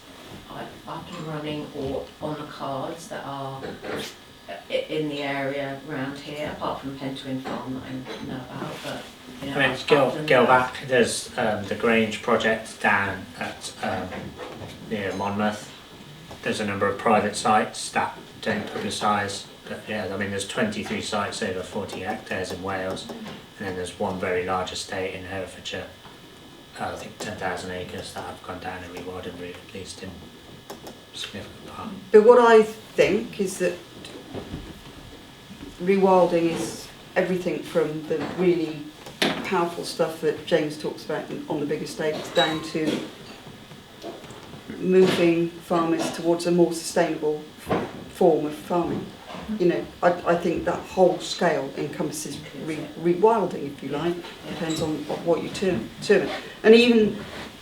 up and running or on the cards that are in the area around here, apart from Pentwyn Farm that I know about? But I mean, go back. There's the Grange project down at near Monmouth. There's a number of private sites that don't publicise, but yeah, I mean, there's 23 sites over 40 hectares in Wales, and then there's one very large estate in Herefordshire. I think 10,000 acres that have gone down a rewilding route, at least in significant part. But what I think is that rewilding is everything from the really powerful stuff that James talks about on the big estates down to moving farmers towards a more sustainable form of farming. You know, I think that whole scale encompasses rewilding, if you like. Depends on what you term it. And even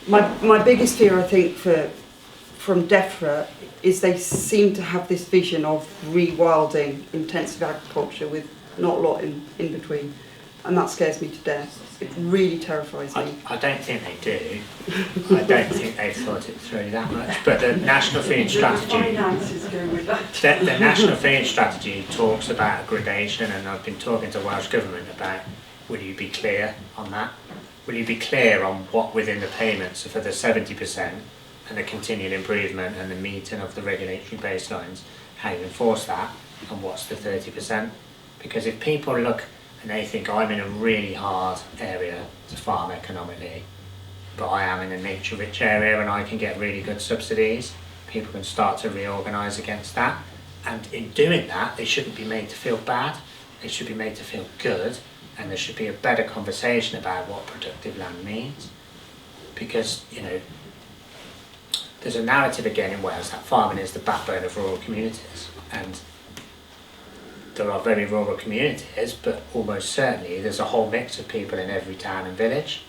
my biggest fear, I think, from DEFRA is they seem to have this vision of rewilding intensive agriculture with not a lot in between. And that scares me to death. It really terrifies me. I don't think they do. I don't think they've thought it through that much. But the National Feed Strategy, the National Feed Strategy talks about gradation, and I've been talking to Welsh Government about, will you be clear on that? Will you be clear on what within the payments are for the 70% and the continual improvement and the meeting of the regulatory baselines, how you enforce that, and what's the 30%? Because if people look and they think, I'm in a really hard area to farm economically, but I am in a nature-rich area and I can get really good subsidies, people can start to reorganise against that. And in doing that, they shouldn't be made to feel bad, they should be made to feel good, and there should be a better conversation about what productive land means. Because, you know, there's a narrative again in Wales that farming is the backbone of rural communities, and there are very rural communities, but almost certainly there's a whole mix of people in every town and village.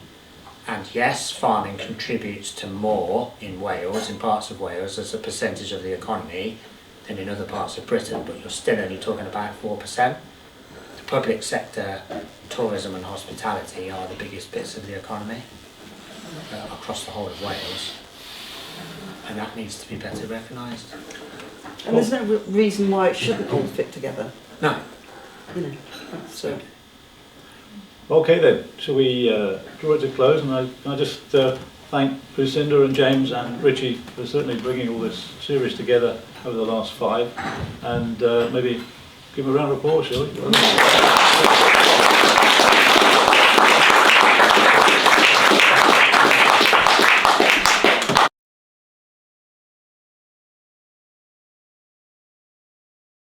And yes, farming contributes to more in Wales, in parts of Wales, as a percentage of the economy than in other parts of Britain, but you're still only talking about 4%. The public sector, tourism and hospitality are the biggest bits of the economy across the whole of Wales, and that needs to be better recognised. And there's no reason why it shouldn't all fit together. No. You know, that's, Okay then, shall we draw it to close? And I just thank Lucinda and James and Richie for certainly bringing all this series together over the last 5, and maybe give them a round of applause, shall we?